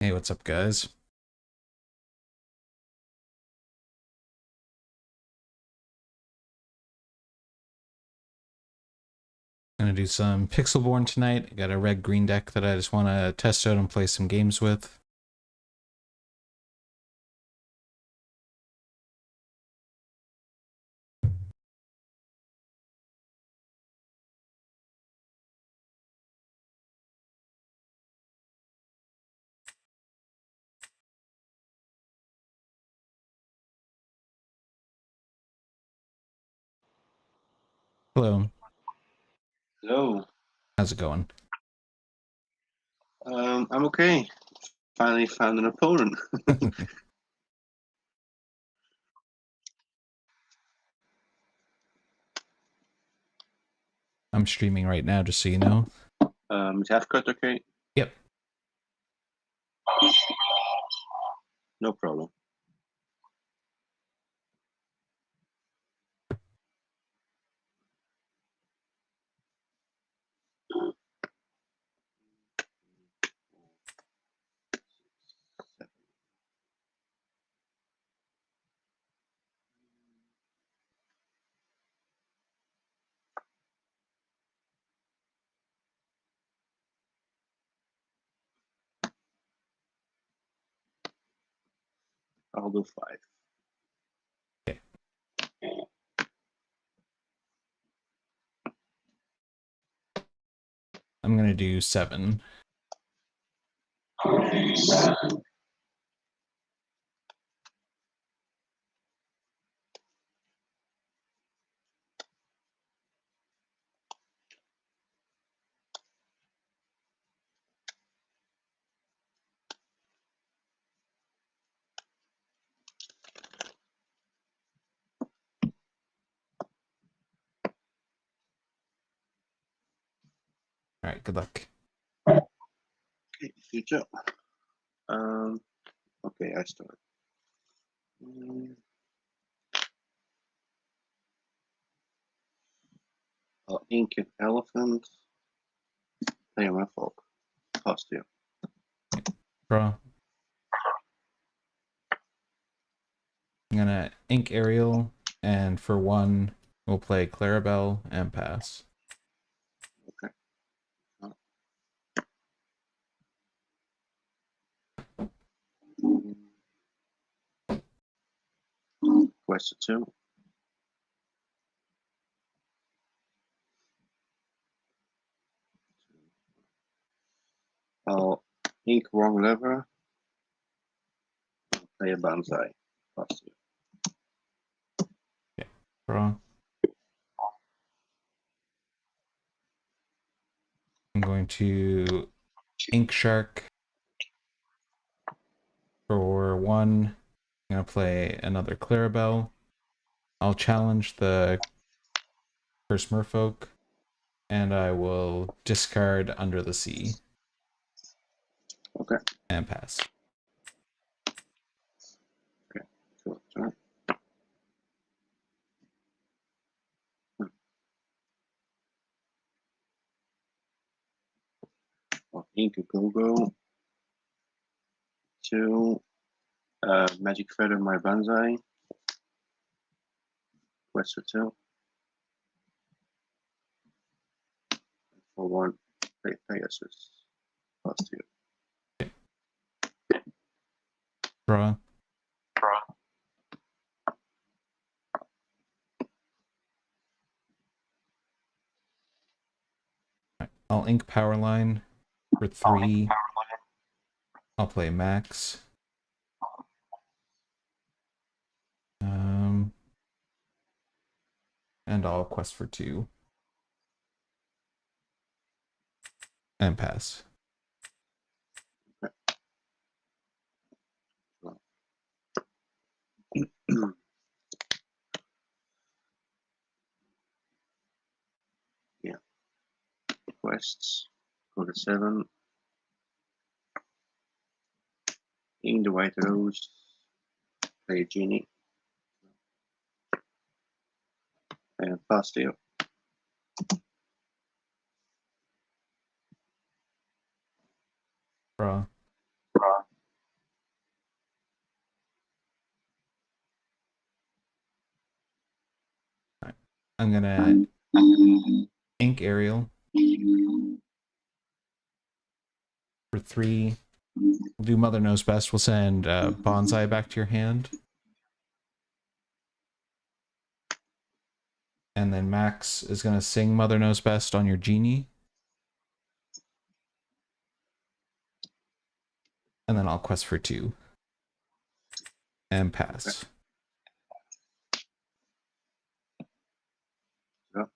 Hey, what's up, guys? Gonna do some Pixelborn tonight. I got a red-green deck that I just want to test out and play some games with. Hello, Hello. how's it going? I'm okay. Finally found an opponent. I'm streaming right now, just so you know. Is half cut okay? Yep. No problem. I'll do 5. Okay. I'm gonna do 7. All right, good luck. Okay, future. Okay, I start. I'll ink an elephant. Play my folk. Pass to you. Draw. I'm gonna ink Ariel, and for 1, we'll play Clarabelle and pass. Okay. Quest 2. I'll ink wrong lever. Play a banzai. Pass to you. Okay. Draw. I'm going to ink Shark. For 1, I'm gonna play another Clarabelle. I'll challenge the first Merfolk, and I will discard Under the Sea. Okay. And pass. Okay. Cool. Sorry. I'll ink a go-go. 2. Magic Feather my banzai. Quest 2. For 1, play Pegasus. Pass to you. Draw. I'll ink Powerline. For 3, I'll play Max. And I'll quest for 2. And pass. Yeah. Quests. Go to 7. In the white rose. Play a genie. And pass to you. Draw. I'm gonna ink Ariel for 3. We'll do Mother Knows Best. We'll send Bonsai back to your hand. And then Max is gonna sing Mother Knows Best on your Genie. And then I'll quest for 2. And pass. Yep.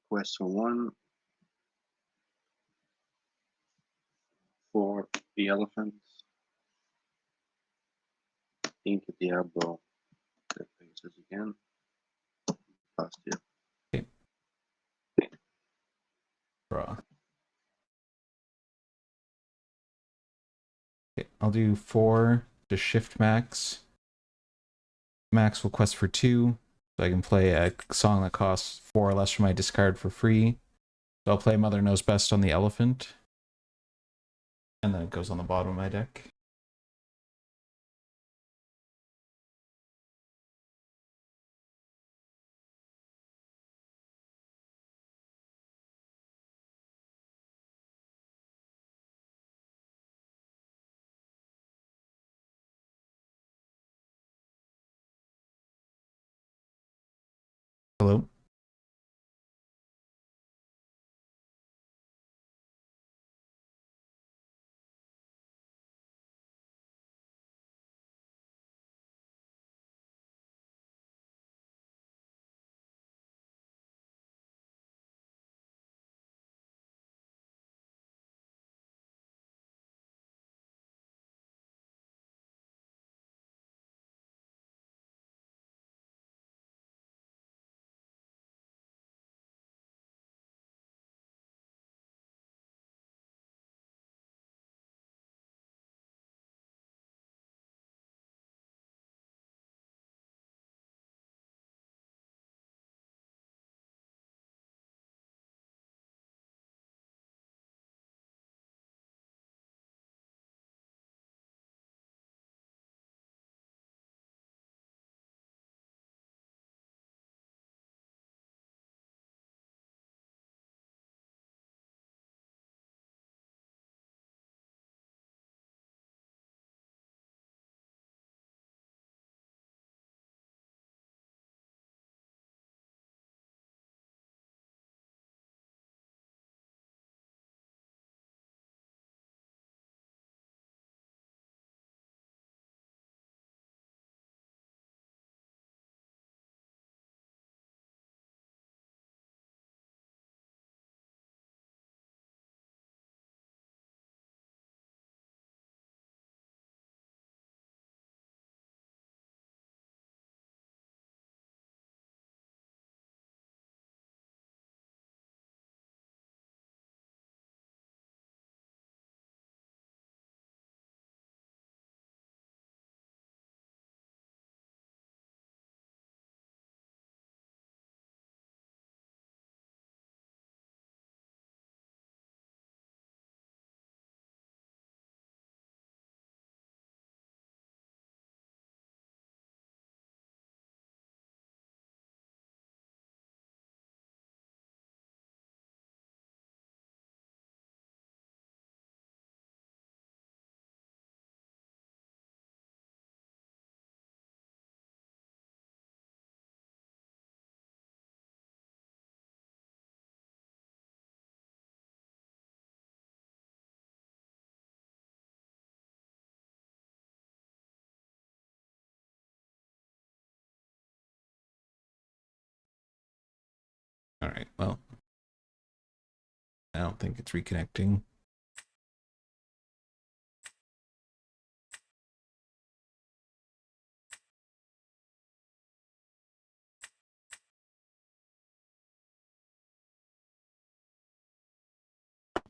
Question 1 for the elephants. Ink Diablo. That faces again. Past you. Okay. Draw. Okay, I'll do 4 to shift Max. Max will quest for 2, so I can play a song that costs 4 or less from my discard for free. So I'll play Mother Knows Best on the elephant. And then it goes on the bottom of my deck. Hello? Alright, well. I don't think it's reconnecting.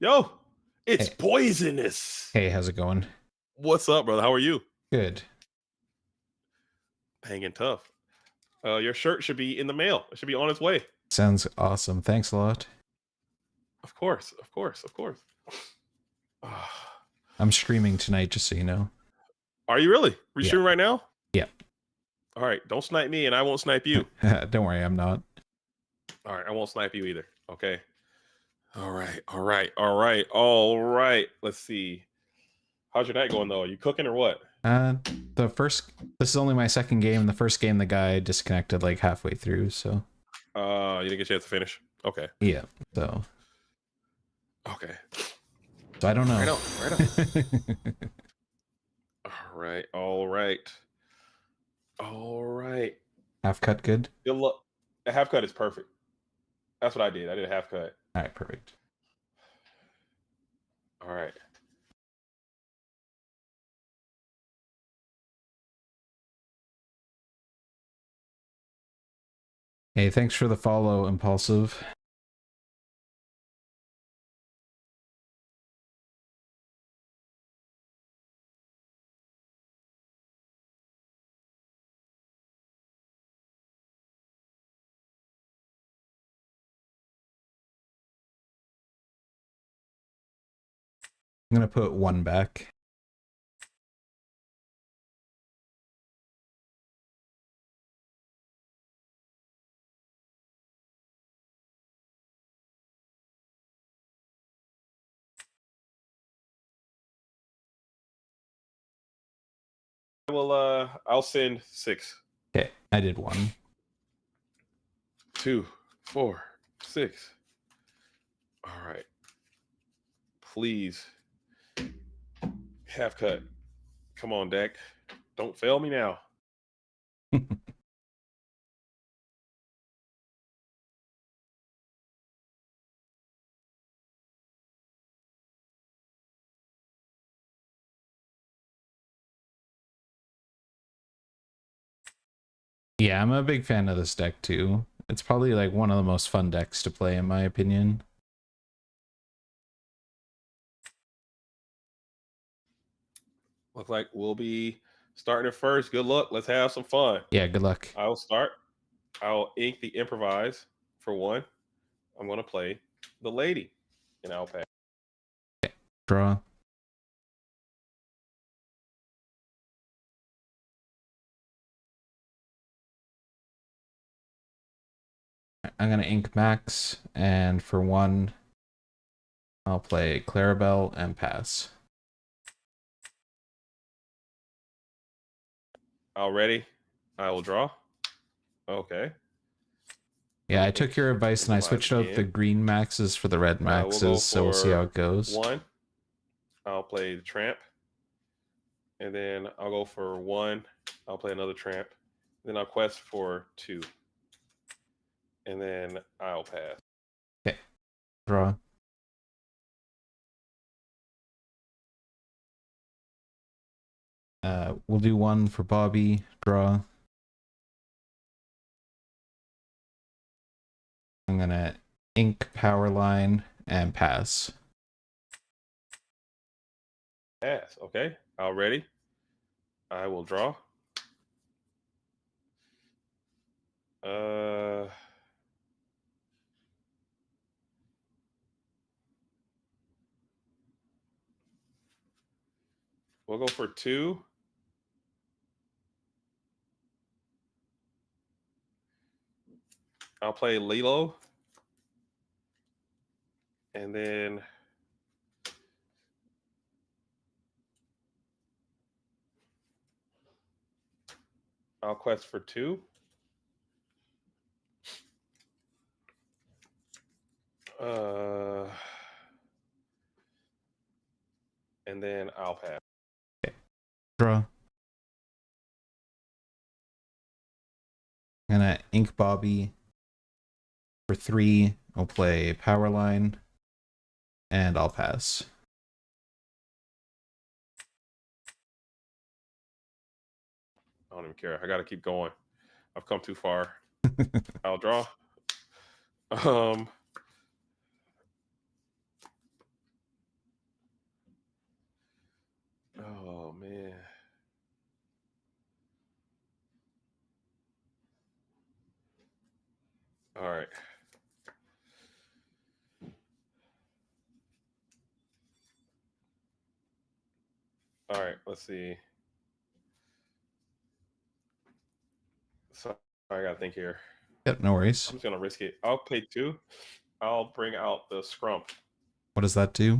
Yo, it's Hey. poisonous. Hey, how's it going? What's up, brother? How are you? Good. Hanging tough. Your shirt should be in the mail. It should be on its way. Sounds awesome. Thanks a lot. Of course. I'm streaming tonight, just so you know. Are you really? Are you Yeah. streaming right now? Yeah. All right. Don't snipe me, and I won't snipe you. Don't worry, I'm not. All right. I won't snipe you either. Okay. All right. Let's see. How's your night going, though? Are you cooking or what? This is only my second game. The first game, the guy disconnected like halfway through, so. You didn't get a chance to finish? Okay. Yeah, so. Okay. So I don't know. Right on. All right. Half cut good? Good luck. A half cut is perfect. That's what I did. I did a half cut. All right, perfect. All right. Hey, thanks for the follow, Impulsive. I'm gonna put one back. I'll send 6. Okay, I did 1. 2, 4, 6. All right. Please. Half cut. Come on, deck. Don't fail me now. Yeah, I'm a big fan of this deck too. It's probably like one of the most fun decks to play in my opinion. Looks like we'll be starting it first. Good luck. Let's have some fun. Yeah, good luck. I'll start. I'll ink the improvise for 1. I'm going to play the lady, and I'll pass. Okay. Draw. I'm gonna ink Max, and for 1, I'll play Clarabelle and pass. Already, I will draw. Okay. Yeah, I took your advice and I switched out the green maxes for the red maxes, so we'll see how it goes. 1. I'll play the tramp. And then I'll go for 1. I'll play another tramp. Then I'll quest for 2. And then I'll pass. Okay. Draw. We'll do 1 for Bobby. Draw. I'm gonna ink Powerline and pass. Pass. Okay. All ready. I will draw. We'll go for 2. I'll play Lilo. And then I'll quest for 2. And then I'll pass. Okay. Draw. I'm gonna ink Bobby. For 3, I'll play Powerline. And I'll pass. I don't even care. I gotta keep going. I've come too far. I'll draw. Oh man. All right. All right, let's see. So I gotta think here. Yep, no worries. I'm just gonna risk it. I'll pay 2. I'll bring out the scrump. What does that do?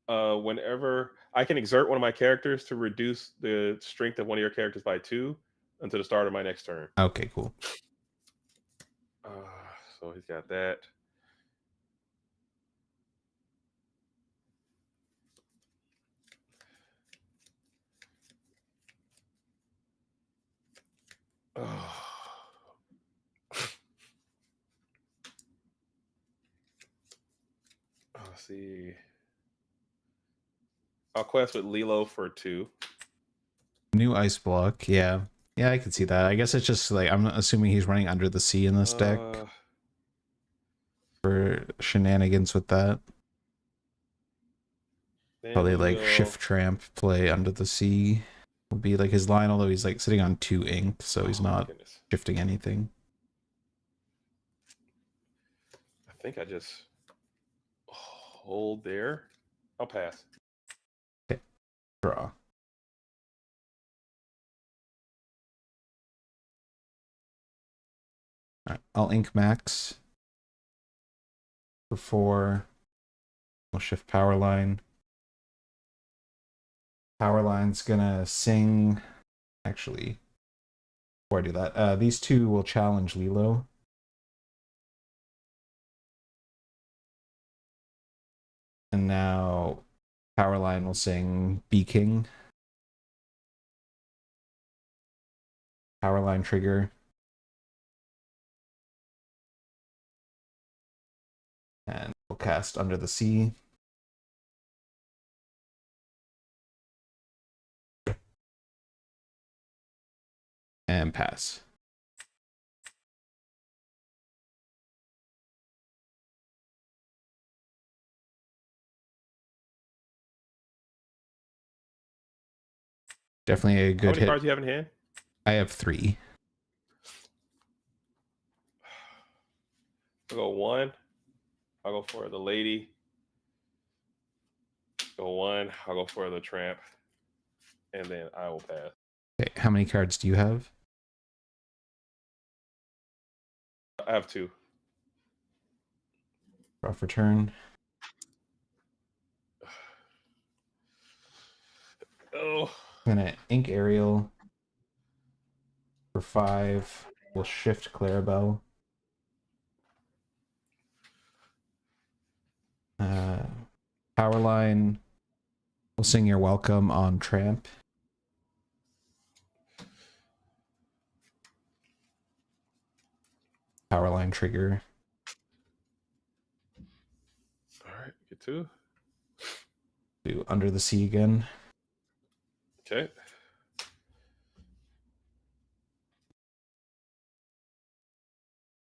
Whenever I can exert one of my characters to reduce the strength of one of your characters by 2 until the start of my next turn. Okay, cool. Uh, so he's got that. Oh. Let's see. I'll quest with Lilo for 2. New ice block. Yeah. Yeah, I can see that. I guess it's just like, I'm assuming he's running Under the Sea in this deck for shenanigans with that. Probably like Shift Tramp, play Under the Sea will be like his line, although he's like sitting on 2 ink, so he's not shifting anything. I think I just hold there. I'll pass. Okay. Draw. Alright, I'll ink max for 4. We'll shift Powerline. Powerline's gonna sing. Actually, before I do that, these 2 will challenge Lilo. And now Powerline will sing Be King. Powerline trigger. And we'll cast Under the Sea. And pass. Definitely a good hit. How many cards do you have in hand? I have 3. I'll go 1. I'll go for the lady. Go 1. I'll go for the tramp. And then I will pass. Okay, how many cards do you have? I have 2. Draw for turn. Oh. I'm gonna ink Ariel for 5. We'll shift Clarabelle. Powerline will sing You're Welcome on Tramp. Powerline trigger. All right, get 2. Do Under the Sea again. Okay.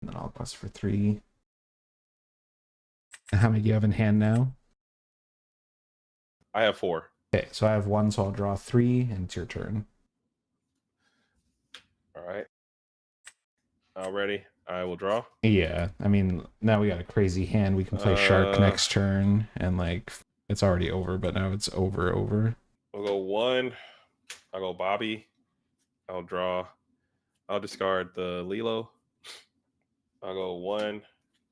And then I'll quest for 3. And how many do you have in hand now? I have 4. Okay, so I have 1, so I'll draw 3, and it's your turn. All right. Already, I will draw. Yeah, I mean, now we got a crazy hand. We can play Shark next turn, and like, it's already over, but now it's over. We'll go 1. I'll go Bobby. I'll draw. I'll discard the Lilo. I'll go 1.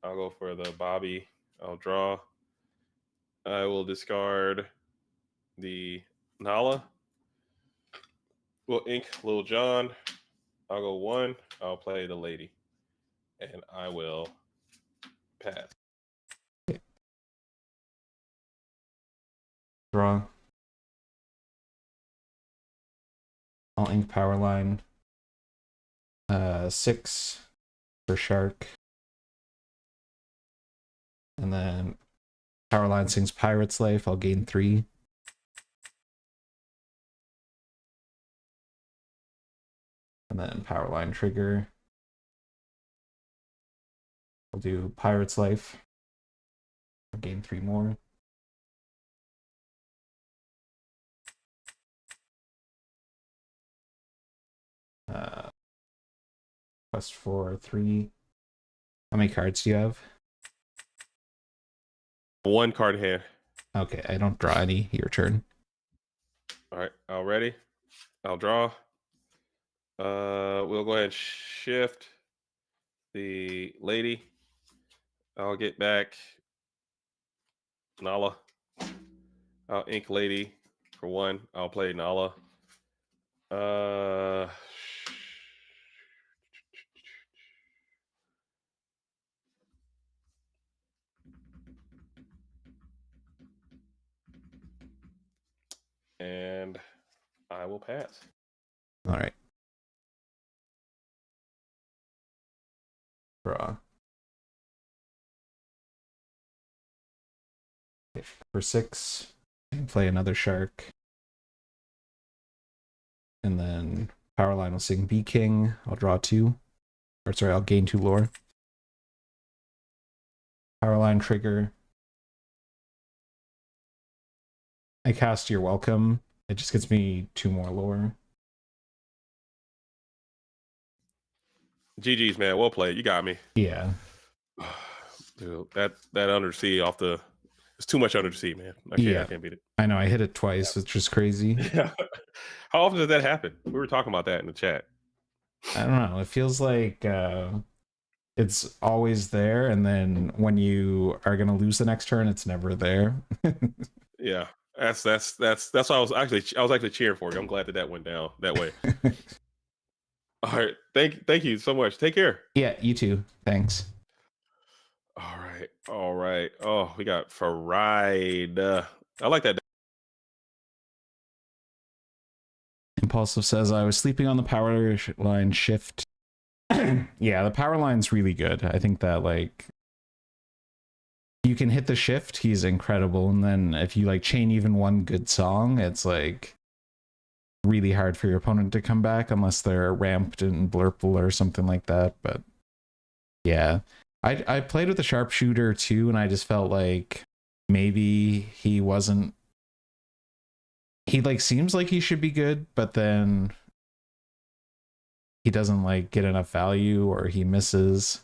I'll go for the Bobby. I'll draw. I will discard the Nala. We'll ink Lil John. I'll go 1. I'll play the lady. And I will pass. Draw. I'll ink Powerline. 6 for Shark. And then Powerline sings Pirate's Life. I'll gain 3. And then Powerline trigger. I'll do Pirate's Life. I'll gain 3 more. Quest for 3. How many cards do you have? 1 card in hand. Okay, I don't draw any. Your turn. All right, all ready? I'll draw. We'll go ahead and shift the lady. I'll get back Nala. I'll ink lady for 1. I'll play Nala. Uh, and I will pass. All right. Draw. Okay, for 6, I can play another shark. And then Powerline will sing Bee King. I'll draw 2. Or sorry, I'll gain 2 lore. Powerline trigger. I cast You're Welcome. It just gets me 2 more lore. GG's, man. Well played. You got me. Yeah. Dude, that Undersea off the... It's too much Undersea, man. I can't beat it. I know, I hit it twice, which is crazy. Yeah. How often does that happen? We were talking about that in the chat. I don't know. It feels like it's always there, and then when you are gonna lose the next turn, it's never there. Yeah. That's why I was actually cheering for you. I'm glad that went down that way. All right. Thank you so much. Take care. Yeah, you too. Thanks. All right. Oh, we got fried. I like that. Impulsive says I was sleeping on the power line shift. Yeah, the power line's really good. I think that like you can hit the shift, he's incredible, and then if you like chain even one good song, it's like really hard for your opponent to come back unless they're ramped and blurple or something like that. But yeah, I played with the sharpshooter too, and I just felt like maybe he wasn't. He like seems like he should be good, but then he doesn't like get enough value, or he misses.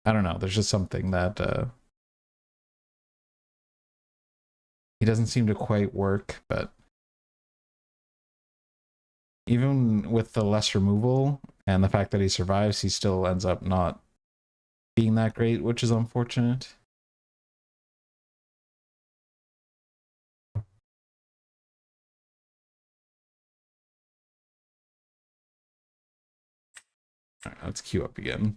I don't know. There's just something that he doesn't seem to quite work. But even with the less removal and the fact that he survives, he still ends up not being that great, which is unfortunate. All right, let's queue up again.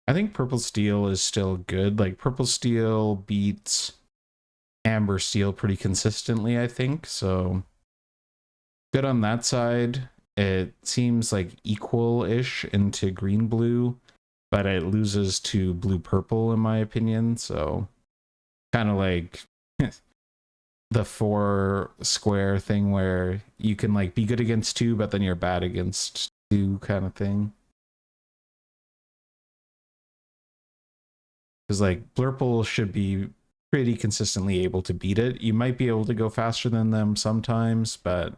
I think Purple Steel is still good. Like Purple Steel beats Amber Steel pretty consistently, I think. So good on that side. It seems like equal-ish into green blue, but it loses to blue purple in my opinion. So kind of like the 4 square thing where you can like be good against 2, but then you're bad against 2 kind of thing. Because like Blurple should be pretty consistently able to beat it. You might be able to go faster than them sometimes, but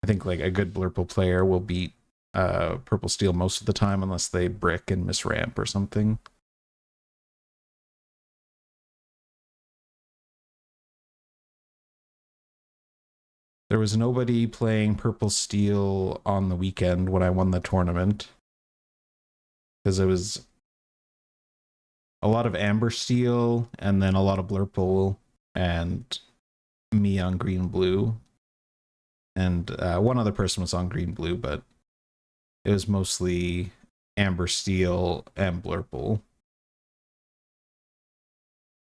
I think like a good Blurple player will beat Purple Steel most of the time unless they brick and miss ramp or something. There was nobody playing Purple Steel on the weekend when I won the tournament. Because it was a lot of Amber Steel and then a lot of Blurple and me on green blue. And one other person was on green blue, but it was mostly Amber Steel and Blurple.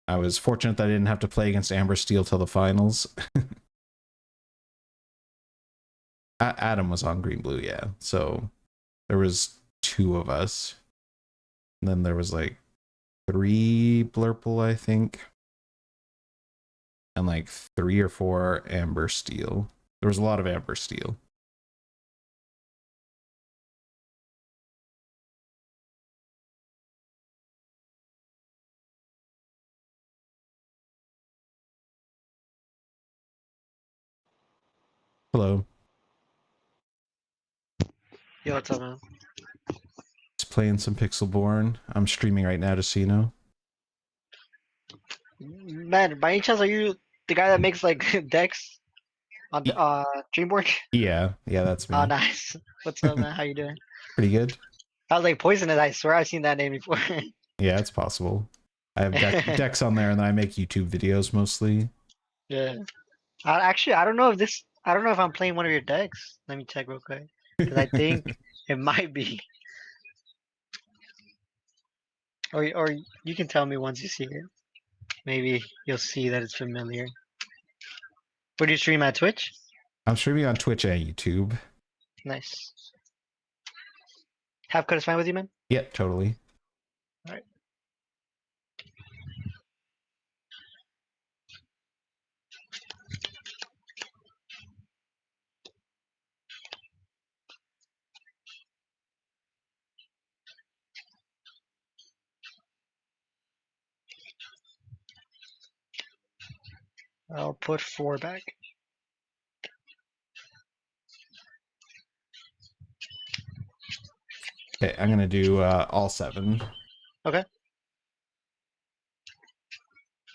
I was fortunate that I didn't have to play against Amber Steel till the finals. Adam was on green blue, yeah. So there was 2 of us. And then there was like 3 blurple, I think. And like 3 or 4 amber steel. There was a lot of amber steel. Hello. Yo, what's up, man? Just playing some Pixelborn. I'm streaming right now, just so you know. Man, by any chance, are you the guy that makes like decks on the Dreamborn? Yeah, that's Oh, me. nice. What's up, man? How you doing? Pretty good. I was like poisonous. I swear I've seen that name before. Yeah, it's possible. I have decks on there, and then I make YouTube videos mostly. Yeah. Actually, I don't know if this. I don't know if I'm playing one of your decks. Let me check real quick, because I think it might be. Or you can tell me once you see it. Maybe you'll see that it's familiar. Where do you stream at Twitch? I'm streaming on Twitch and YouTube. Nice. Half cut is fine with you, man. Yeah, totally. All right. I'll put 4 back. Okay, I'm gonna do all 7. Okay.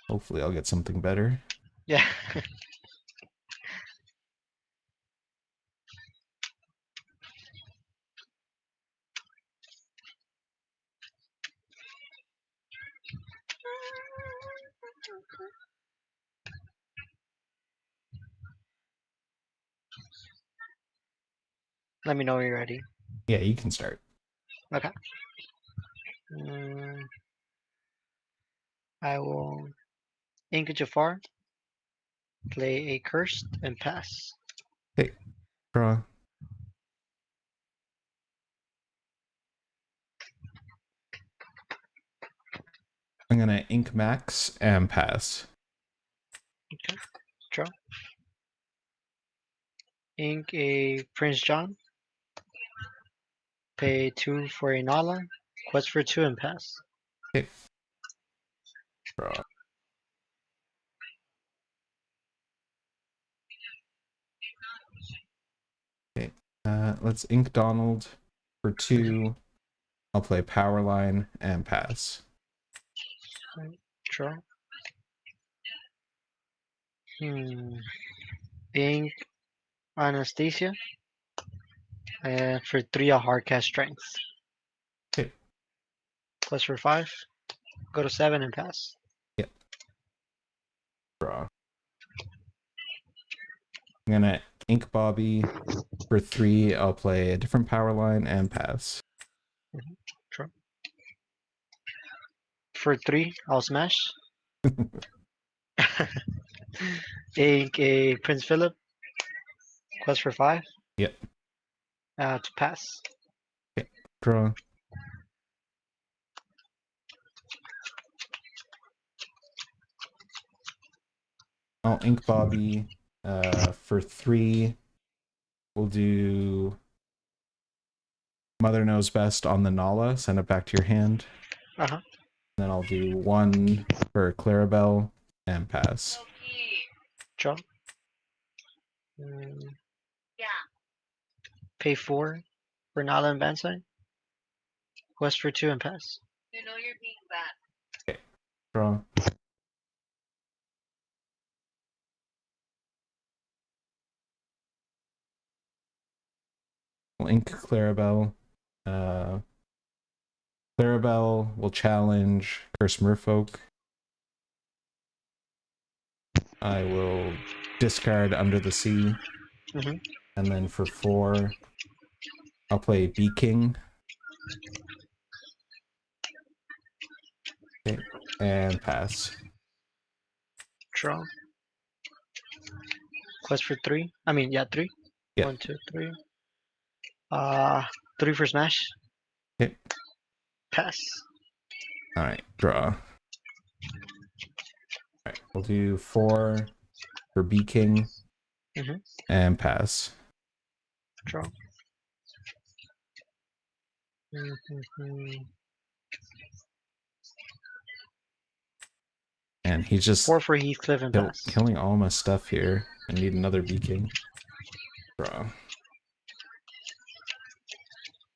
Hopefully, I'll get something better. Yeah. Let me know when you're ready. Yeah, you can start. Okay. I will ink a Jafar, play a cursed, and pass. Okay, draw. I'm gonna ink max and pass. Okay. Draw. Ink a Prince John, pay 2 for a Nala, quest for 2, and pass. Okay, draw. Okay, let's ink Donald for 2. I'll play Powerline and pass. Draw. Ink Anastasia, for 3 a hardcast strength. Okay. Quest for 5, go to 7 and pass. Yep. Draw. I'm gonna ink Bobby for 3. I'll play a different Powerline and pass. Draw. For 3, I'll smash. Ink a Prince Philip, quest for 5. Yep. To pass. Okay. Draw. I'll ink Bobby for 3. We'll do Mother Knows Best on the Nala. Send it back to your hand. Uh-huh. Then I'll do 1 for Clarabelle and pass. Draw. Pay 4 for Nala and Bansai. Quest for 2 and pass. You know you're being bad. Okay. Draw. We'll ink Clarabelle. Clarabelle will challenge Curse Merfolk. I will discard Under the Sea. Mhm. And then for 4, I'll play Bee King. Okay. And pass. Draw. Quest for 3. I mean, yeah, 3. Yeah. 1, 2, 3. 3 for smash. Okay. Pass. All right, draw. All right, we'll do 4 for B King Mhm. and pass. Draw. Mhm. And he's just 4 for Heathcliff and pass. killing all my stuff here. I need another B King. Draw.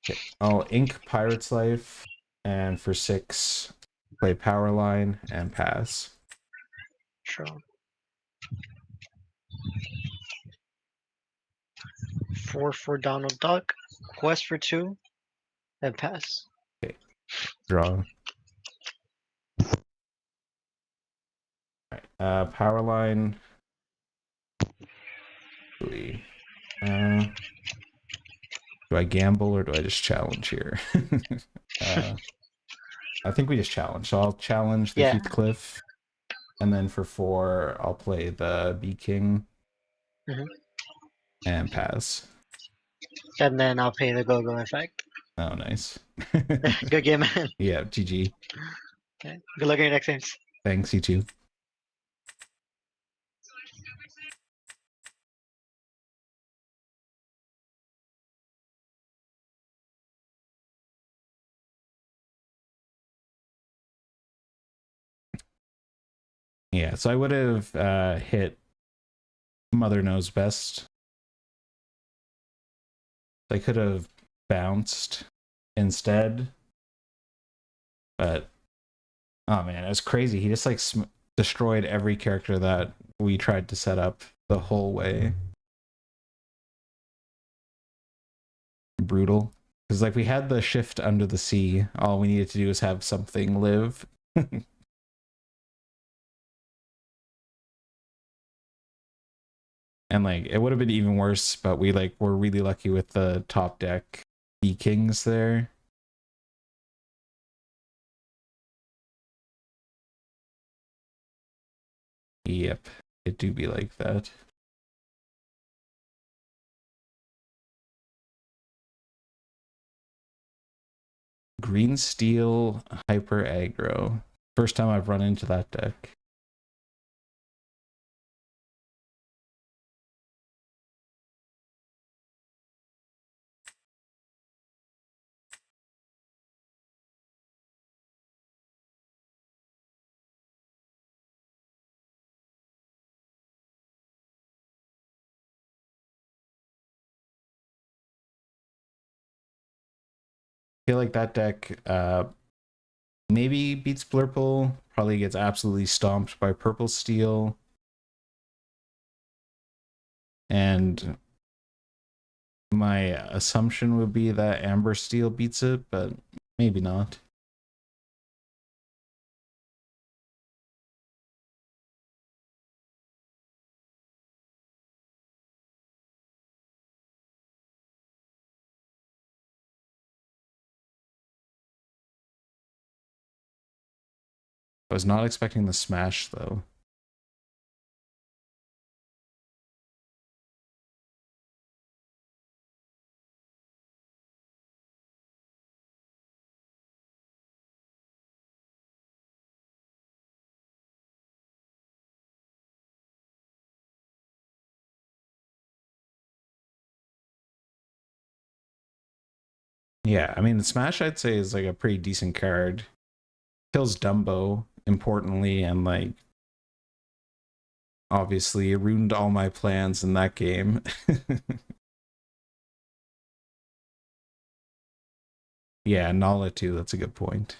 Okay, I'll ink Pirate's Life, and for 6, play Powerline and pass. Draw. 4 for Donald Duck. Quest for 2 and pass. Draw. Alright, Powerline. Do I gamble or do I just challenge here? I think we just challenge. So I'll challenge the Yeah. Heathcliff, and then for 4, I'll play the B King Mhm. and pass. And then I'll pay the go-go effect. Oh, nice. Good game, man. Yeah, GG. Okay. Good luck in your next games. Thanks, you too. Yeah, so I would have hit Mother Knows Best. I could have bounced instead, but oh man, it was crazy. He just like destroyed every character that we tried to set up the whole way. Brutal. Because like we had the shift under the sea. All we needed to do is have something live. And like it would have been even worse, but we like were really lucky with the top deck B Kings there. Yep, it do be like that. Green Steel Hyper Aggro. First time I've run into that deck. I feel like that deck maybe beats Blurple, probably gets absolutely stomped by Purple Steel. And my assumption would be that Amber Steel beats it, but maybe not. I was not expecting the smash though. Yeah, I mean the smash I'd say is like a pretty decent card. Kills Dumbo importantly, and like obviously it ruined all my plans in that game. Yeah, Nala too, that's a good point.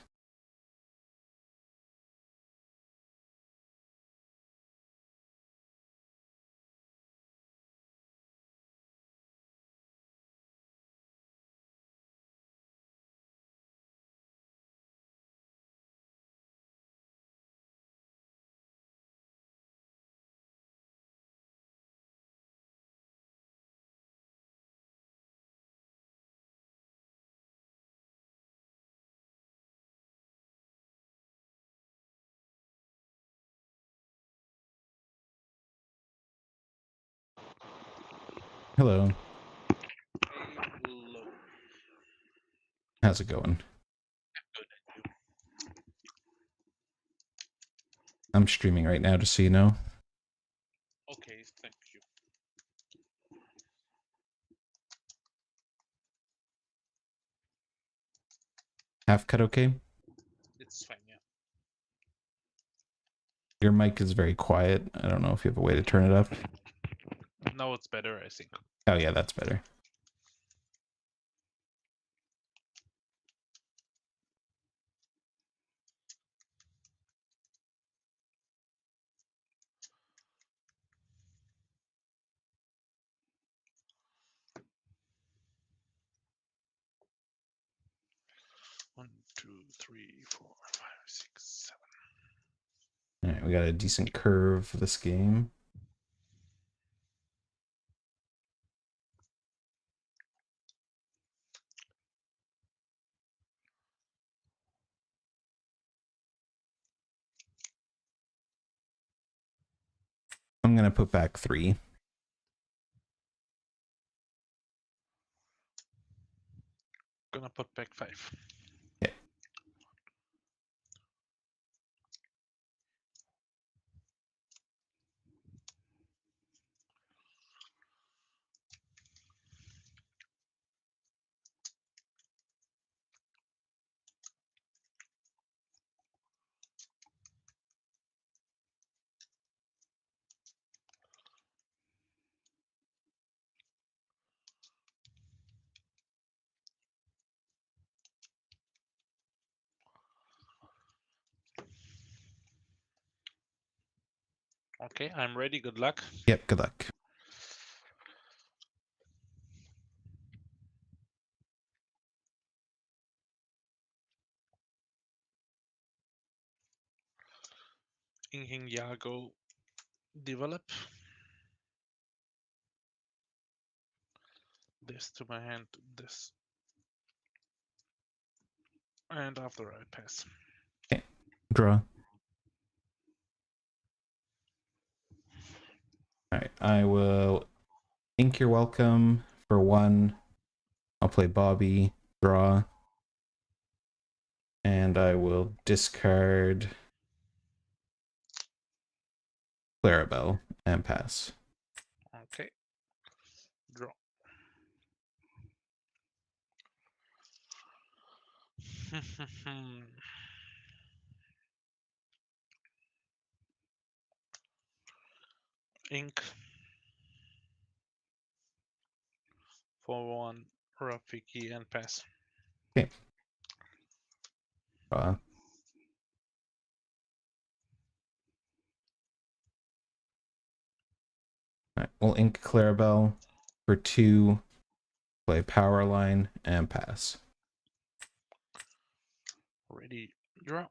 Hello. How's it going? I'm streaming right now, just so you know. Okay, thank you. Half cut okay? It's fine, yeah. Your mic is very quiet. I don't know if you have a way to turn it up. Now it's better, I think. Oh yeah, that's better. One, two, three, four, five, six, All right, we got a decent curve for this game. I'm gonna put back 3. gonna put back 5. Okay. Okay, I'm ready. Good luck. Yep, good luck. Inking Yago develop. This to my hand, this. And after I pass. Draw. All right, I will ink your welcome for 1. I'll play Bobby, draw. And I will discard Clarabelle and pass. Okay. Draw. Ink. For 1, Rafiki and pass. Okay. Draw. All right, we'll ink Clarabelle for 2, play Powerline and pass. Ready, draw.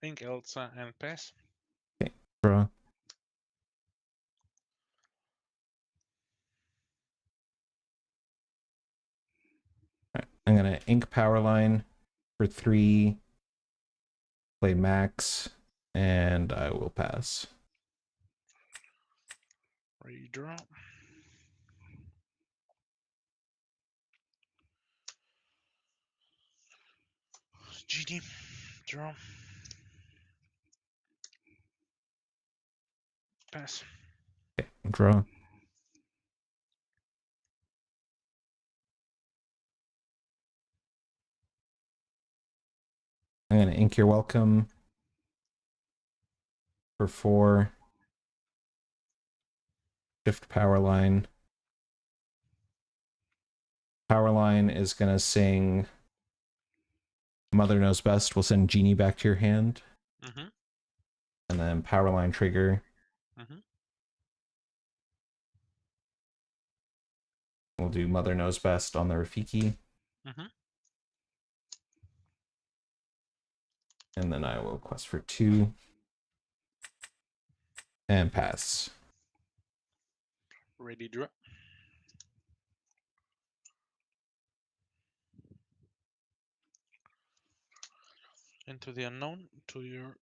Ink Elsa and pass. Okay, draw. I'm gonna ink Powerline for 3, play Max, and I will pass. Ready, draw. GD, draw. Pass. Okay, draw. I'm gonna ink your welcome for 4, shift Powerline. Powerline is gonna sing Mother Knows Best. We'll send Genie back to your hand. Mm-hmm. And then Powerline trigger. Mm-hmm. We'll do Mother Knows Best on the Rafiki. Mm-hmm. And then I will quest for 2. And pass. Ready, draw. Into the unknown to your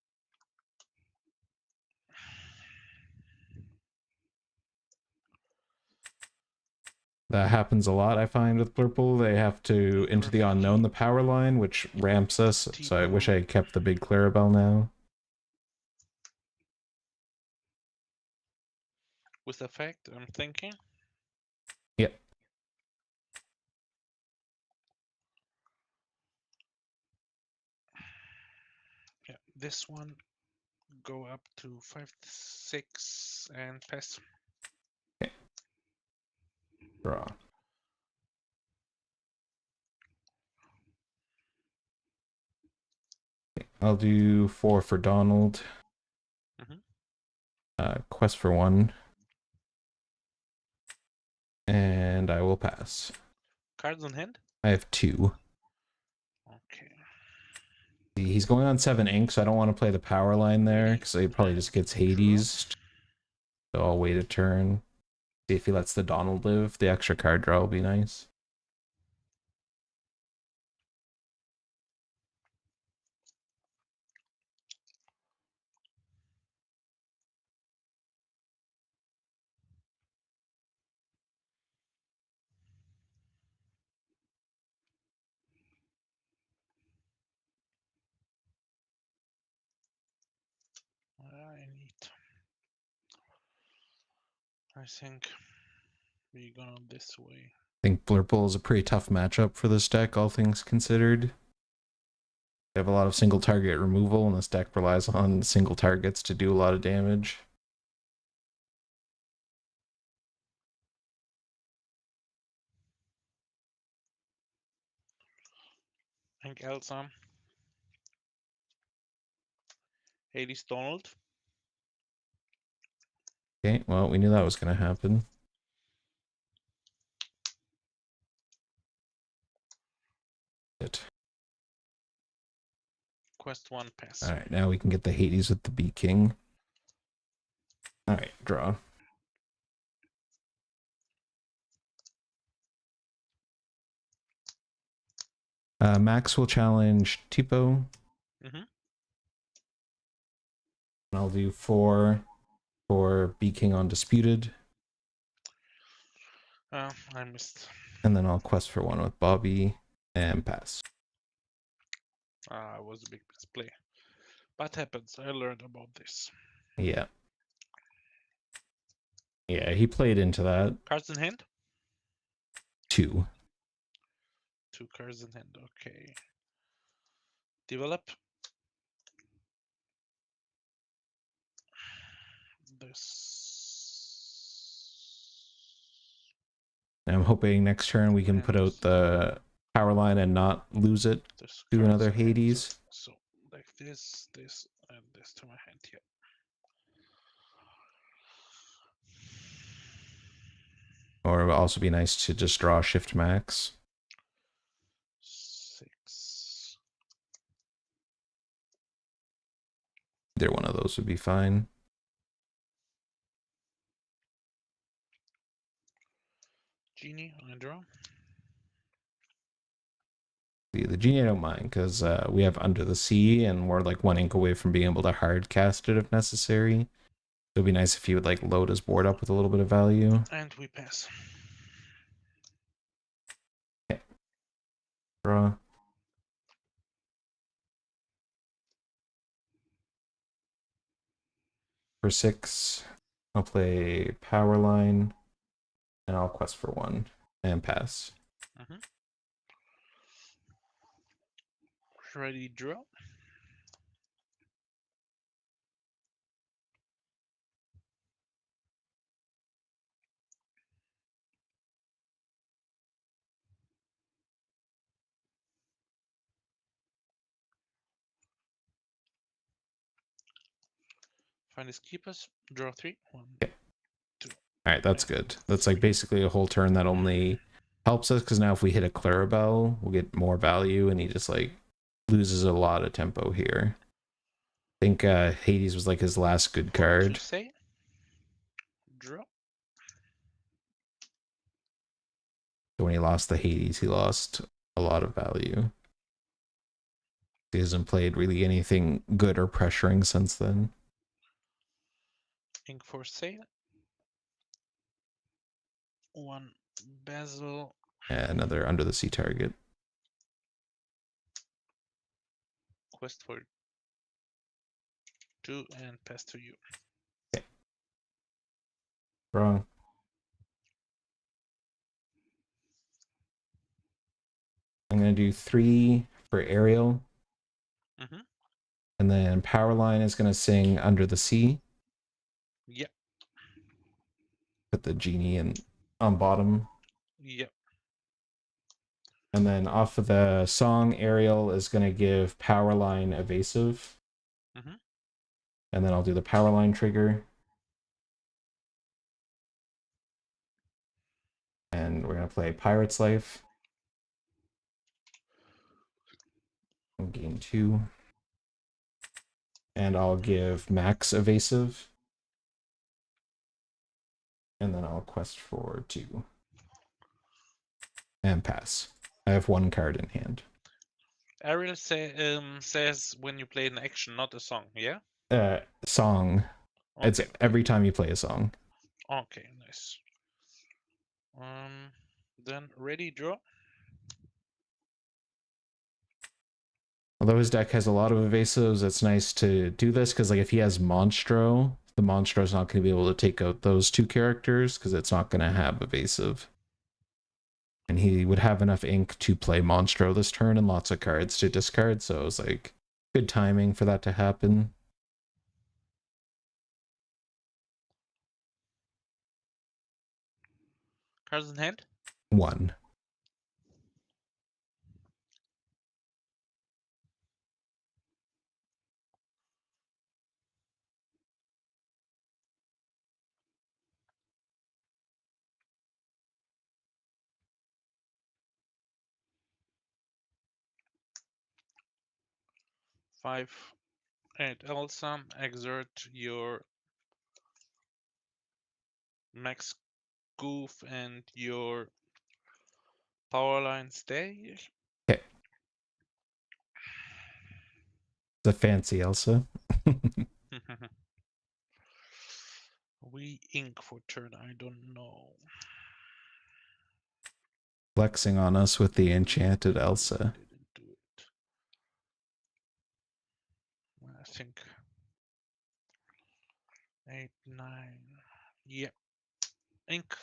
that happens a lot, I find, with purple. They have to into the unknown, the power line, which ramps us. So I wish I kept the big Clarabelle now. With effect, I'm thinking. Yep. Yeah, this one go up to 5, 6, and pass. Draw. I'll do 4 for Donald. Quest for 1. And I will pass. Cards on hand? I have 2. Okay. He's going on 7 ink, so I don't want to play the power line there, because he probably just gets Hades. So I'll wait a turn. See if he lets the Donald live. The extra card draw will be nice. I need. I think we're gonna this way. I think Blurple is a pretty tough matchup for this deck, all things considered. They have a lot of single target removal, and this deck relies on single targets to do a lot of damage. I think Elsa. Hades Donald. Okay, well, we knew that was going to happen. Quest 1 pass. Alright, now we can get the Hades with the Bee King. Alright, draw. Max will challenge Tipo. And I'll do 4 for Bee King on Disputed. I missed. And then I'll quest for 1 with Bobby and pass. It was a big misplay. But happens. I learned about this. Yeah. Yeah, he played into that. Cards in hand? 2. 2 cards in hand. Okay. Develop. This. I'm hoping next turn we can put out the power line and not lose it to another Hades. So like this, and this to my hand here. Or it would also be nice to just draw Shift Max. 6. Either one of those would be fine. Genie, I draw. The Genie I don't mind, because we have Under the Sea, and we're like 1 ink away from being able to hard cast it if necessary. It would be nice if he would like load his board up with a little bit of value. And we pass. Okay. Draw. For 6, I'll play Powerline, and I'll quest for 1 and pass. Ready, draw. Find his keepers. Draw 3. 1, 2. Alright, that's good. That's like basically a whole turn that only helps us, because now if we hit a Clarabelle, we'll get more value, and he just like loses a lot of tempo here. I think Hades was like his last good card. Say. Draw. So when he lost the Hades, he lost a lot of value. He hasn't played really anything good or pressuring since then. Ink for sale. 1, Basil. Yeah, another under the sea target. Quest for 2 and pass to you. Wrong. I'm gonna do 3 for Ariel, Mm-hmm. and then Powerline is gonna sing Under the Sea. Yep. Put the genie in on bottom. Yep. And then off of the song, Ariel is gonna give Powerline evasive. Mm-hmm. And then I'll do the Powerline trigger. And we're gonna play Pirate's Life. And gain 2. And I'll give Max evasive. And then I'll quest for 2. And pass. I have 1 card in hand. Ariel says when you play an action, not a song. Yeah. Song. It's Okay. every time you play a song. Okay. Nice. Then ready, draw. Although his deck has a lot of evasives, it's nice to do this because, like, if he has Monstro, the Monstro's not going to be able to take out those 2 characters because it's not going to have evasive. And he would have enough ink to play Monstro this turn and lots of cards to discard, so it was like good timing for that to happen. Cards in hand. 1. Five. And Elsa, exert your max goof and your Powerline stay. Okay. It's a fancy Elsa. We ink for turn, I don't know. Flexing on us with the enchanted Elsa. Didn't do it. I think 8, 9. Yeah. Ink.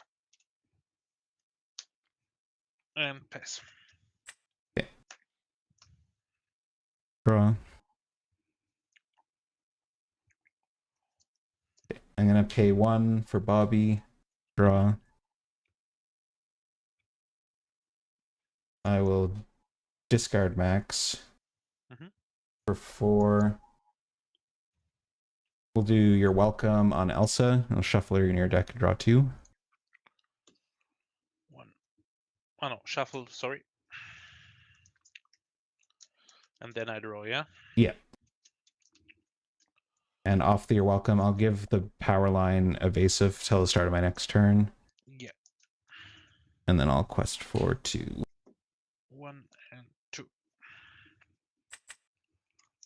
And pass. Draw. I'm gonna pay 1 for Bobby. Draw. I will discard Max. Mhm. For 4. We'll do your welcome on Elsa. I'll shuffle her in your deck and draw 2. 1. Oh no, shuffle, sorry. And then I draw, yeah? Yeah. And off the your welcome, I'll give the Powerline evasive till the start of my next turn. Yeah. And then I'll quest for 2. 1 and 2.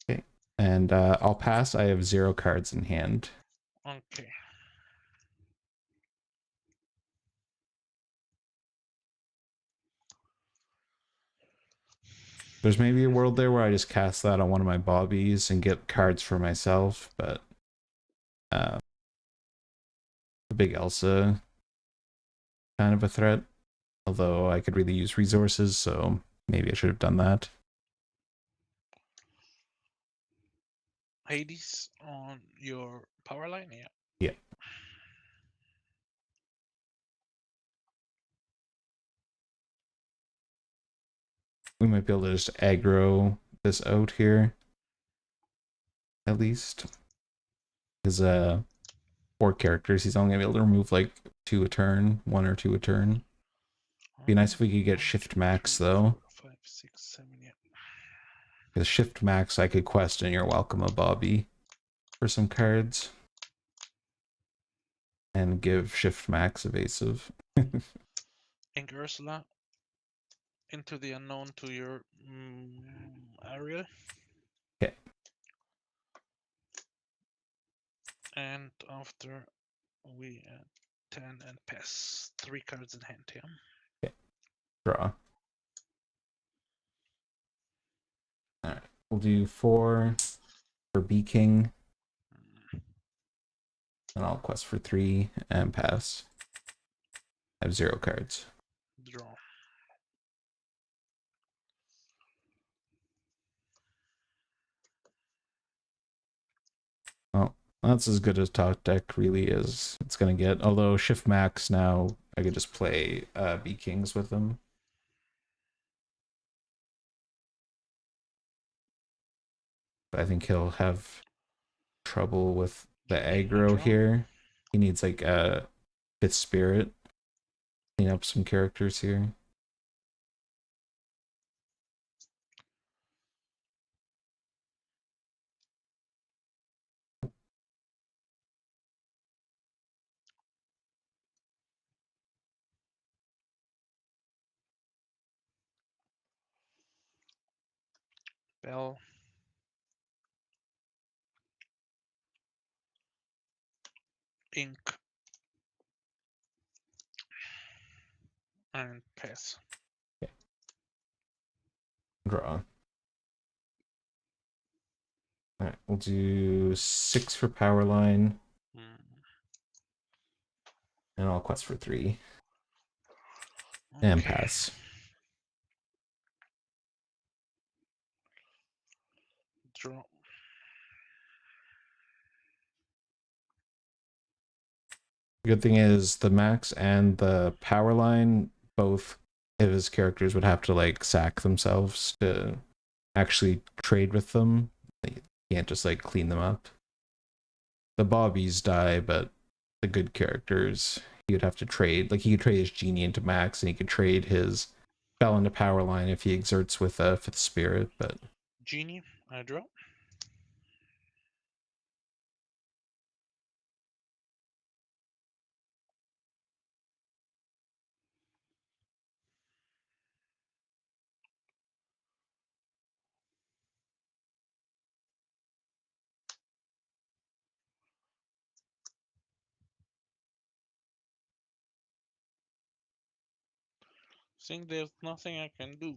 Okay. And I'll pass. I have 0 cards in hand. Okay. There's maybe a world there where I just cast that on one of my Bobbies and get cards for myself, but the big Elsa kind of a threat. Although I could really use resources, so maybe I should have done that. Hades on your Powerline, yeah. Yeah. We might be able to just aggro this out here. At least. Because 4 characters, he's only gonna be able to remove like 2 a turn, 1 or 2 a turn. Be nice if we could get Shift Max though. 4, 5, 6, 7, yeah. Because Shift Max I could quest in your welcome a Bobby for some cards. And give Shift Max evasive. Ink Ursula into the unknown to your Ariel. Okay. And after we 10 and pass. 3 cards in hand, yeah. Draw. Alright, we'll do 4 for B King. And I'll quest for 3 and pass. I have 0 cards. Draw. Well, that's as good as top deck really is. It's gonna get. Although Shift Max now, I could just play B Kings with them. But I think he'll have trouble with the aggro draw. here. He needs like a 5th Spirit. Clean up some characters here. Bell. Ink. And pass. Draw. Alright, we'll do 6 for Powerline. And I'll quest for 3. And Okay. pass. Draw. Good thing is the Max and the Powerline, both of his characters would have to like sack themselves to actually trade with them. You can't just like clean them up. The Bobbies die, but the good characters he would have to trade. Like he could trade his Genie into Max, and he could trade his Bell into Powerline if he exerts with a 5th Spirit. But Genie. I draw. Think there's nothing I can do.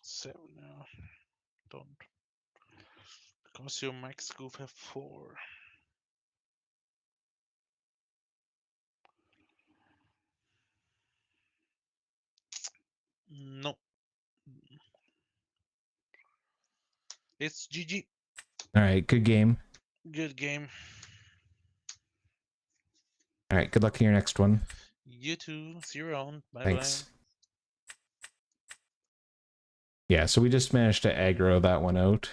So now, don't. Because your max goof have 4. No. It's GG. all right, good game. Good game. All right, good luck in your next one. You too. See you around. Bye Thanks. bye. Yeah, so we just managed to aggro that one out.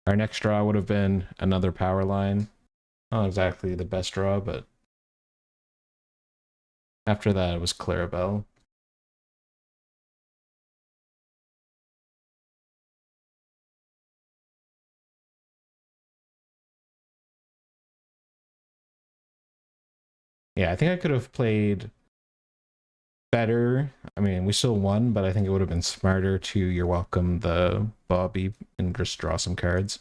Our next draw would have been another Powerline. Not exactly the best draw, but after that it was Clarabelle. Yeah, I think I could have played better. I mean, we still won, but I think it would have been smarter to You're Welcome the Bobby and just draw some cards.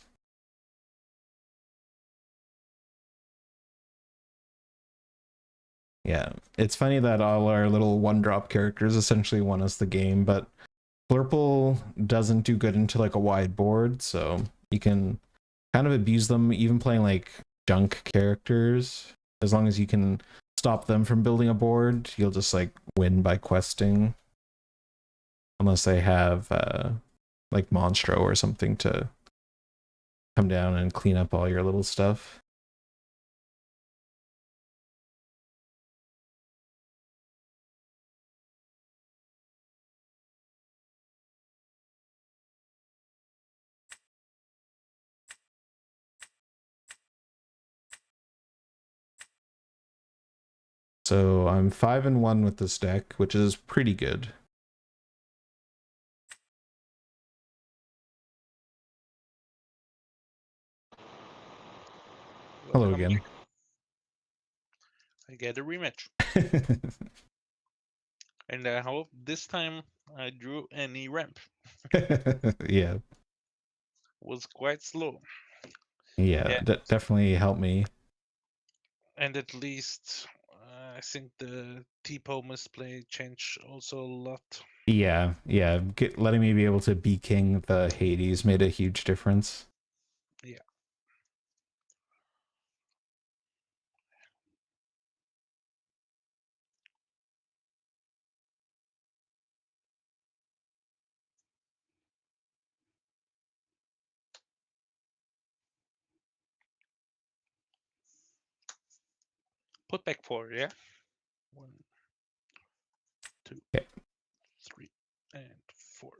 Yeah, it's funny that all our little one-drop characters essentially won us the game, but Flurple doesn't do good into like a wide board, so you can kind of abuse them even playing like junk characters. As long as you can stop them from building a board, you'll just like win by questing. Unless they have like Monstro or something to come down and clean up all your little stuff. So I'm 5-1 with this deck, which is pretty good. Hello Welcome. again. I get a rematch. And I hope this time I drew any ramp. Yeah. Was quite slow. Yeah, Yeah. definitely helped me. And at least I think the T-Po misplay changed also a lot. Yeah, yeah. Letting me be able to be king the Hades made a huge difference. Yeah. Put back 4, yeah? 1, 2, Okay. 3, and 4.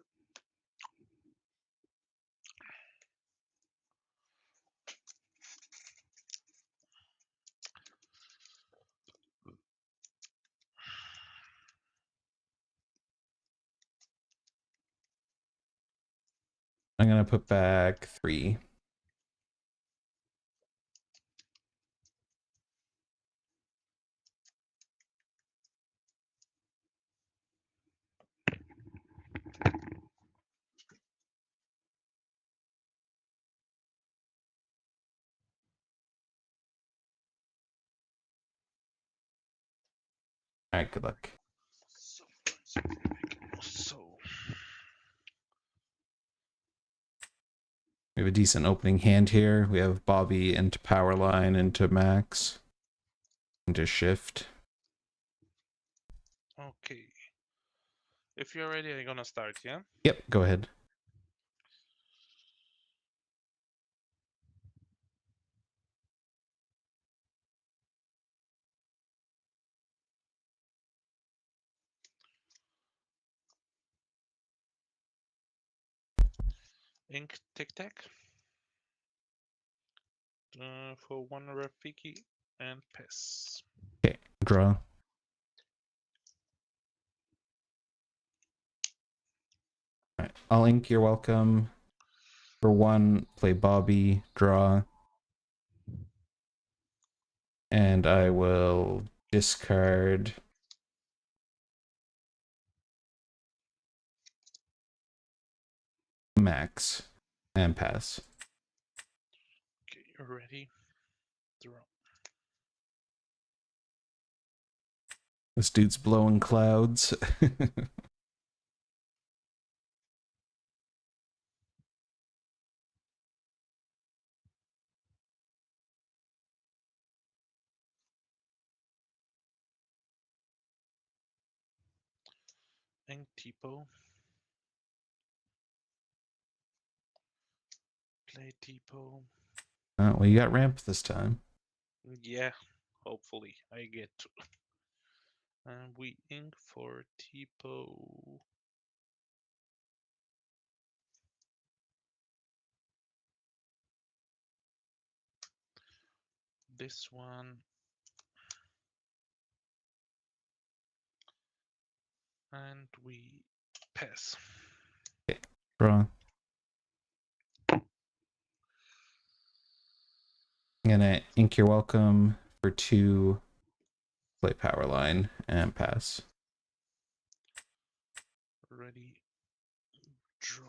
I'm gonna put back 3. All right, good luck. So We have a decent opening hand here. We have Bobby into Powerline, into Max, into Shift. okay. If you're ready, I'm gonna start, yeah? Yep, go ahead. Ink Tic Tac. For 1 Rafiki and pass. Okay, draw. All right, I'll ink. You're welcome. For 1, play Bobby, draw. And I will discard Max and pass. Okay, you're ready. Draw. This dude's blowing clouds. Ink T-Po. Play T-Po. Well, you got ramp this time. Yeah, hopefully I get to. And we ink for T-Po. This one. And we pass. Okay, draw. I'm gonna ink you're welcome for 2, play Powerline and pass. Ready. Draw.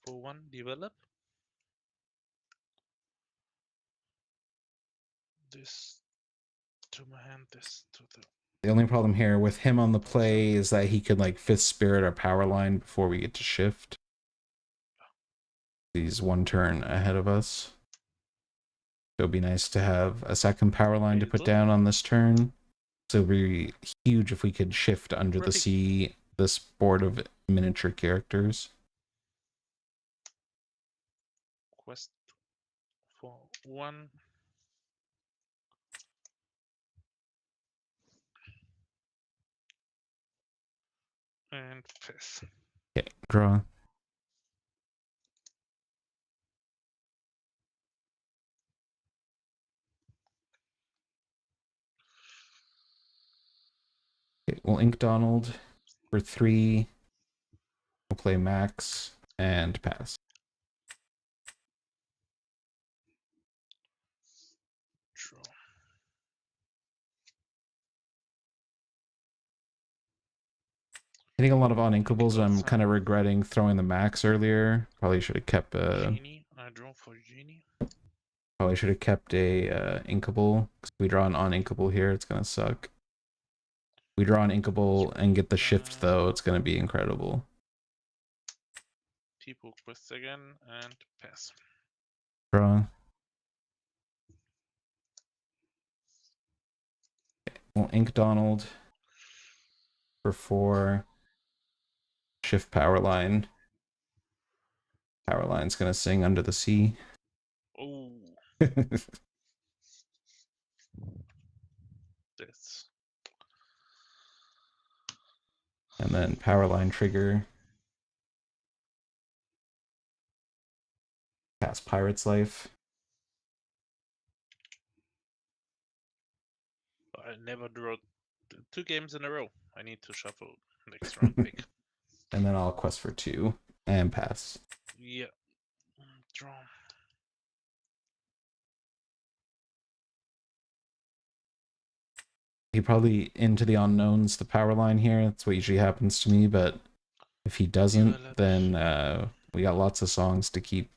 For 1, develop. This to my hand, this to the. The only problem here with him on the play is that he could like 5th Spirit our Powerline before we get to shift. He's 1 turn ahead of us. So it'd be nice to have a second Powerline to put down on this turn. So it'd be huge if we could shift under the sea this board of miniature characters. Quest for 1. And pass. Okay, draw. Okay, we'll ink Donald for 3. We'll play Max and pass. Draw. Hitting a lot of uninkables. I'm Because kind of regretting throwing the Max earlier. Probably should have kept Genie, I draw for Genie. Probably should have kept a inkable. 'Cause if we draw an uninkable here, it's gonna suck. We draw an inkable and get the shift though, it's gonna be incredible. People quest again and pass. Draw. We'll ink Donald for 4. Shift Powerline. Powerline's gonna sing Under the Sea. Oh, this. And then Powerline trigger. Pass Pirate's Life. I never draw 2 games in a row. I need to shuffle next round pick. And then I'll quest for 2 and pass. Yeah. Draw. He probably into the unknowns the power line here. That's what usually happens to me, but if he doesn't, then we got lots of songs to keep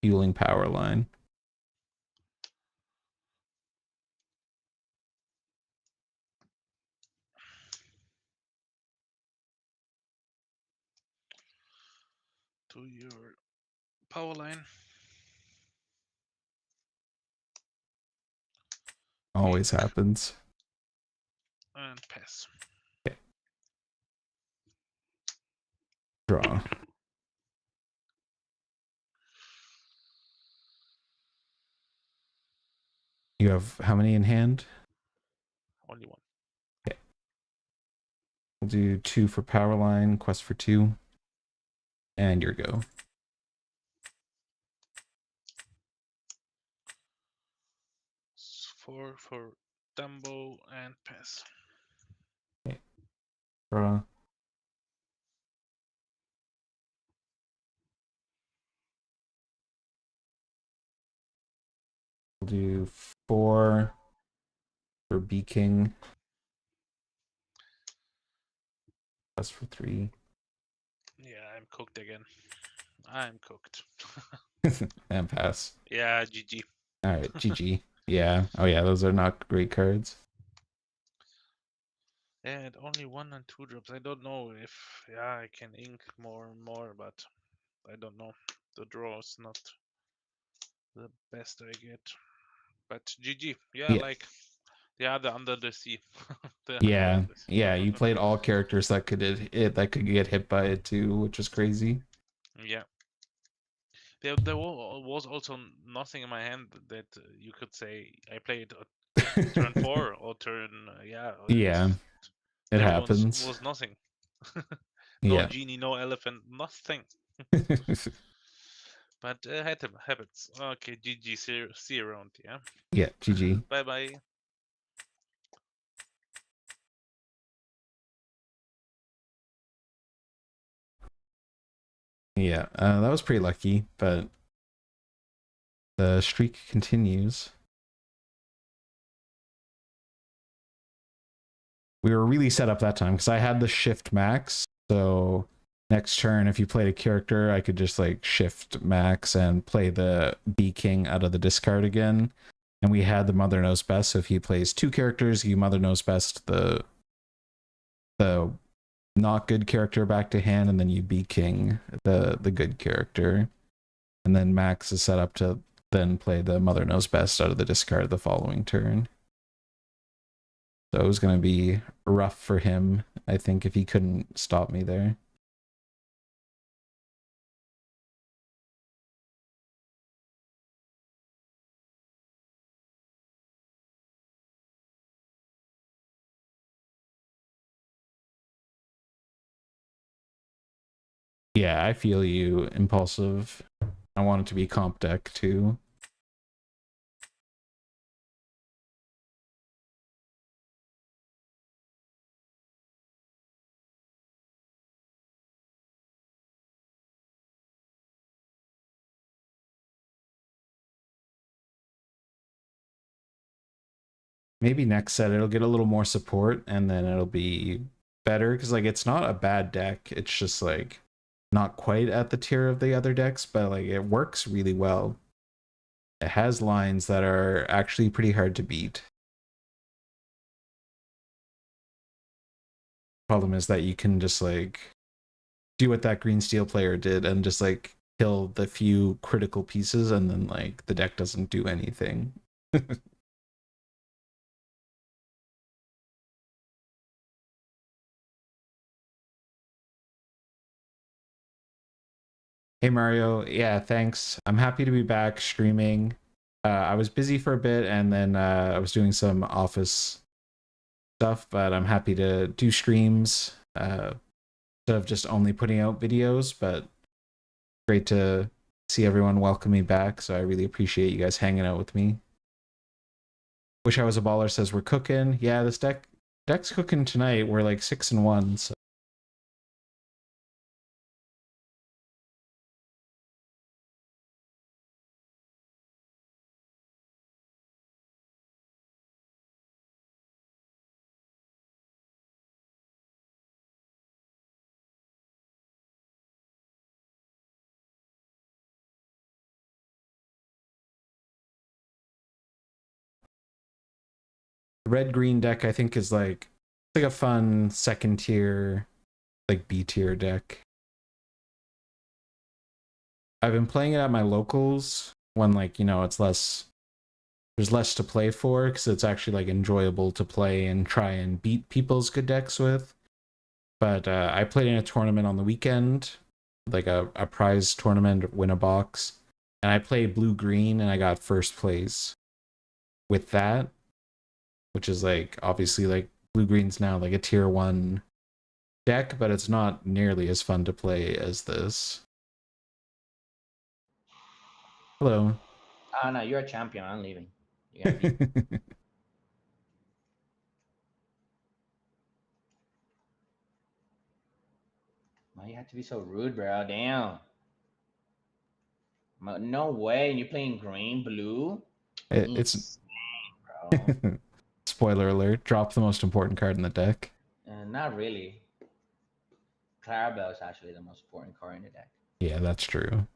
fueling power line. To your power line. Always happens. And pass. Draw. You have how many in hand? Only one. We'll do 2 for power line, quest for 2. And your go. Four for Dumbo and pass. Draw. We'll do 4 for B King. Quest for 3. Yeah, I'm cooked again. I'm cooked. And pass. Yeah, GG. Alright, GG. Yeah. Oh yeah, those are not great cards. And only 1 and 2 drops. I don't know if I can ink more and more, but I don't know. The draw is not the best I get. But GG. Yeah, Yeah. like the other Under the Sea. Yeah, yeah. You played all characters that could get hit by it too, which is crazy. Yeah. There was also nothing in my hand that you could say I played turn 4 or turn Yeah, it there happens. was nothing. No Yeah. genie, no elephant, nothing. But habits. Okay, GG. See you around. Yeah. Yeah. GG. Bye bye. Yeah, that was pretty lucky, but the streak continues. We were really set up that time because I had the shift max. So next turn, if you played a character, I could just like shift max and play the B King out of the discard again. And we had the Mother Knows Best. So if he plays 2 characters, you Mother Knows Best the not good character back to hand, and then you B King the good character. And then Max is set up to then play the Mother Knows Best out of the discard the following turn. So it was going to be rough for him, I think, if he couldn't stop me there. Yeah, I feel you, Impulsive. I want it to be comp deck too. Maybe next set it'll get a little more support and then it'll be better because like it's not a bad deck. It's just like not quite at the tier of the other decks, but like it works really well. It has lines that are actually pretty hard to beat. Problem is that you can just like do what that green steel player did and just like kill the few critical pieces, and then like the deck doesn't do anything. Hey Mario, yeah, thanks. I'm happy to be back streaming. I was busy for a bit, and then I was doing some office stuff, but I'm happy to do streams instead of just only putting out videos. But great to see everyone welcome me back, so I really appreciate you guys hanging out with me. Wish I was a baller says we're cooking. Yeah, this deck's cooking tonight. We're like 6-1, so red green deck I think is like a fun second tier, like B tier deck. I've been playing it at my locals when like, you know, there's less to play for, because it's actually like enjoyable to play and try and beat people's good decks with. But I played in a tournament on the weekend, like a prize tournament, win a box, and I played blue green and I got first place with that, which is like obviously like blue green's now like a tier 1 deck, but it's not nearly as fun to play as this. Hello. Oh no, you're a champion. I'm leaving. You gotta leave. Why you have to be so rude, bro? Damn. No way. You're playing green, blue. It's Insane, bro. spoiler alert, drop the most important card in the deck. Not really. Clarabelle is actually the most important card in the deck. Yeah, that's true.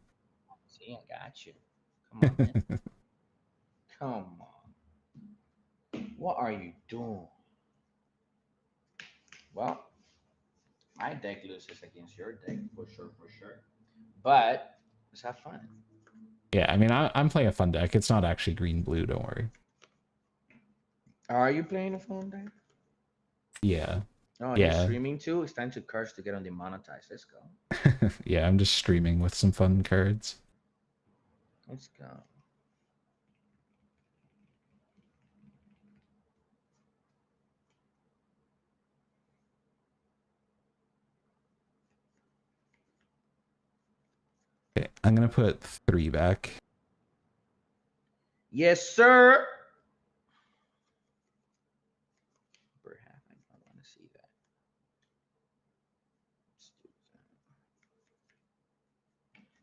See, I got you. Come on, man. Come on. What are you doing? Well, my deck loses against your deck for sure, for sure. But let's have fun. Yeah, I mean, I'm playing a fun deck. It's not actually green blue, don't worry. Are you playing a phone deck? Yeah. Oh, Yeah. you're streaming too? It's time to curse to get on demonetized. Let's go. Yeah, I'm just streaming with some fun cards. Let's go. Okay, I'm gonna put 3 back. Yes, sir. Upper half. I want to see that. Let's do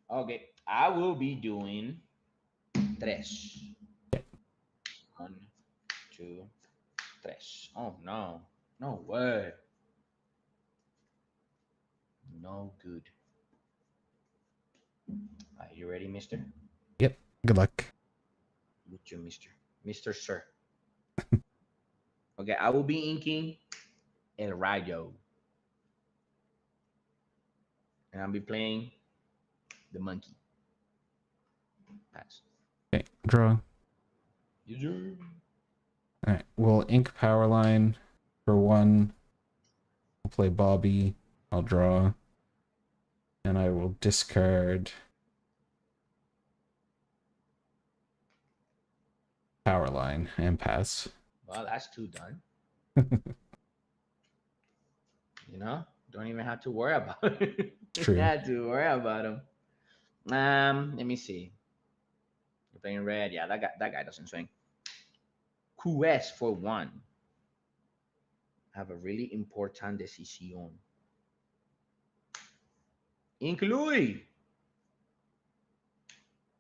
that. Okay, I will be doing tres. 1, 2, 3. Oh no, no way. No good. Are you ready, mister? Yep. Good luck. With you, Mister Sir. Okay, I will be inking El Rayo. And I'll be playing the monkey. Pass. Okay, draw. Yes, sir. Alright, we'll ink Powerline for 1. I'll play Bobby. I'll draw. And I will discard Powerline and pass. Well, that's 2 done. You know, don't even have to worry about it. True. You have to worry about them. Let me see. You're playing red. Yeah, that guy doesn't swing. QS for 1. Have a really important decision. Include.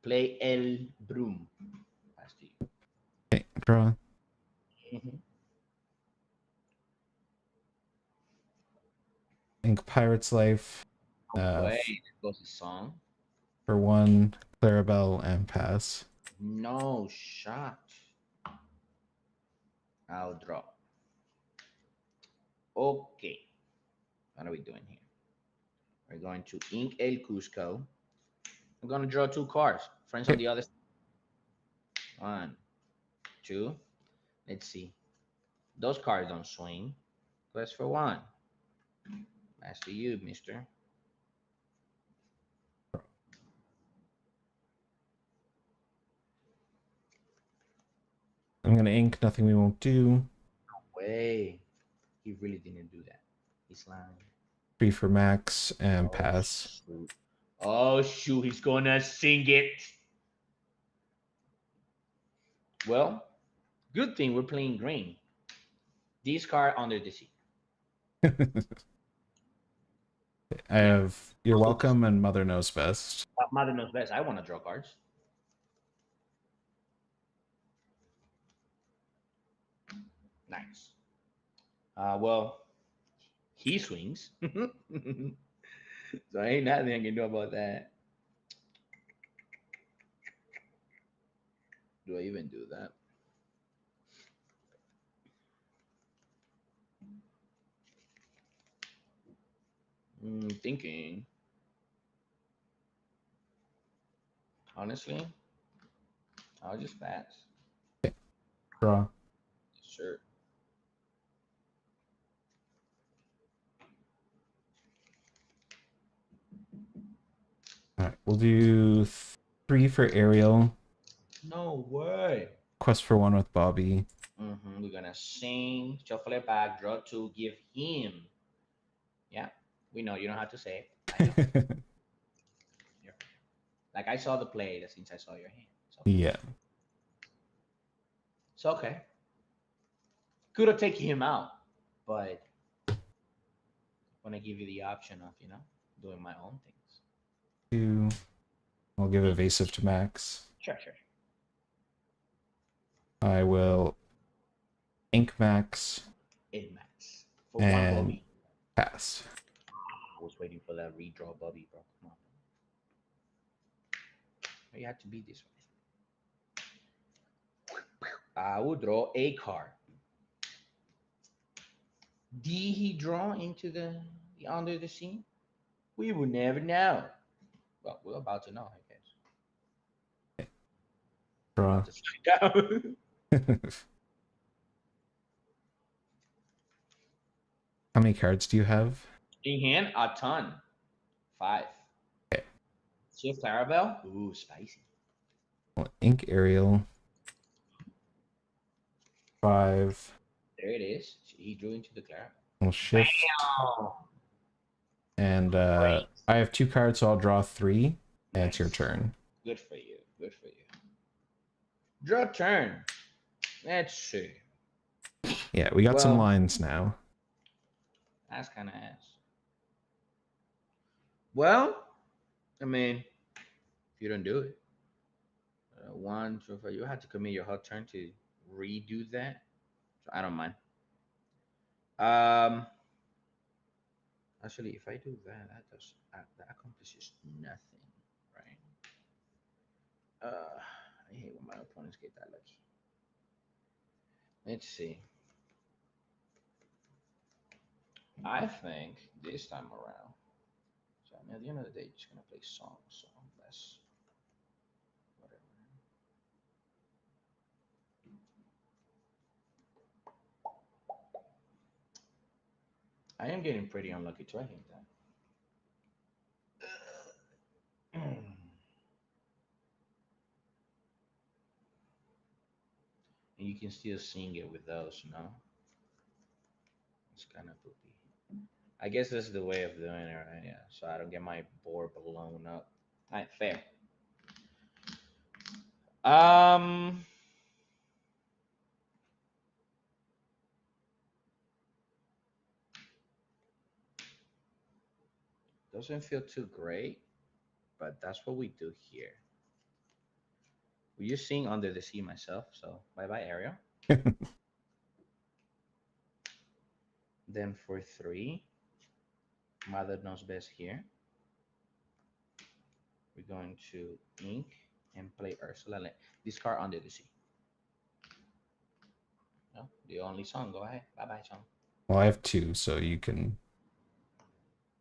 Play El Broom. Pass to you. Okay, draw. Ink Pirate's Life. Wait, there goes the song. For 1, Clarabelle, and pass. No shot. I'll draw. Okay. What are we doing here? We're going to ink El Cusco. I'm going to draw 2 cards. Friends on the other side. 1, 2. Let's see. Those cards don't swing. Quest for 1. That's to you, mister. I'm going to ink Nothing We Won't Do. Way. He really didn't do that. He's lying. 3 for Max, and pass. Shoot. Oh, shoot. He's going to sing it. Well, good thing we're playing green. Discard Under the Sea. I have You're Welcome and Mother Knows Best. Mother knows best. I want to draw cards. Nice. Well, he swings. So ain't nothing I can do about that. Do I even do that? Thinking. Honestly, I'll just pass. Draw. Sure. All right, we'll do 3 for Ariel. No way. Quest for 1 with Bobby. We're gonna sing, shuffle it back, draw 2, give him. Yeah, we know you don't have to say it. I know. Like I saw the play since I saw your hand. So Yeah. it's okay. Could have taken him out, but I want to give you the option of, doing my own things. 2. I'll give Evasive to Max. Sure. I will ink Max In Max. For and 1 Bobby. pass. I was waiting for that redraw Bobby, bro. Come on. You had to be this way. I will draw a card. Did he draw into the Under the Sea? We will never know. Well, we're about to know, I guess. Draw. To find out. How many cards do you have? In hand, a ton. 5. Okay. Shift Clarabelle. Ooh, spicy. I'll ink Ariel. 5. There it is. He drew into the Clarabelle. We'll shift. Bam! And Great. I have 2 cards, so I'll draw 3. And it's your turn. Good for you. Good for you. Draw turn. Let's see. Yeah, we got some Well- lines now. That's kind of ass. Well, I mean, if you don't do it, 1, 2, 3, you have to commit your hot turn to redo that. So I don't mind. Actually, if I do that, that accomplishes nothing, right? I hate when my opponents get that lucky. Let's see. I think this time around. So I mean, at the end of the day, you're just gonna play songs, so that's whatever. I am getting pretty unlucky too. I think that. And you can still sing it with those, It's kind of poopy. I guess this is the way of doing it, right? Yeah. So I don't get my board blown up. All right, fair. Doesn't feel too great, but that's what we do here. We just sing Under the Sea myself, so bye bye, Ariel. Then for 3, Mother Knows Best here. We're going to ink and play Ursula. Discard Under the Sea. No, the only song. Go ahead. Bye bye, song. Well, I have 2, so you can.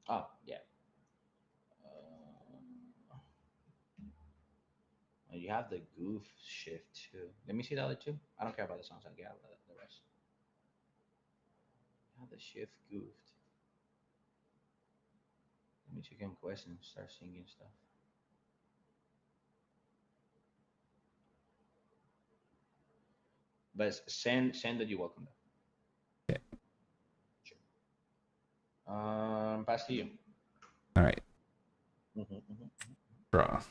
Oh, yeah. You have the goof shift too. Let me see the other 2. I don't care about the songs. I care about the rest. You have the shift goofed. Let me check in quest and start singing stuff. But send that you're welcome though. Okay. Sure. Pass to you. All right. Draw.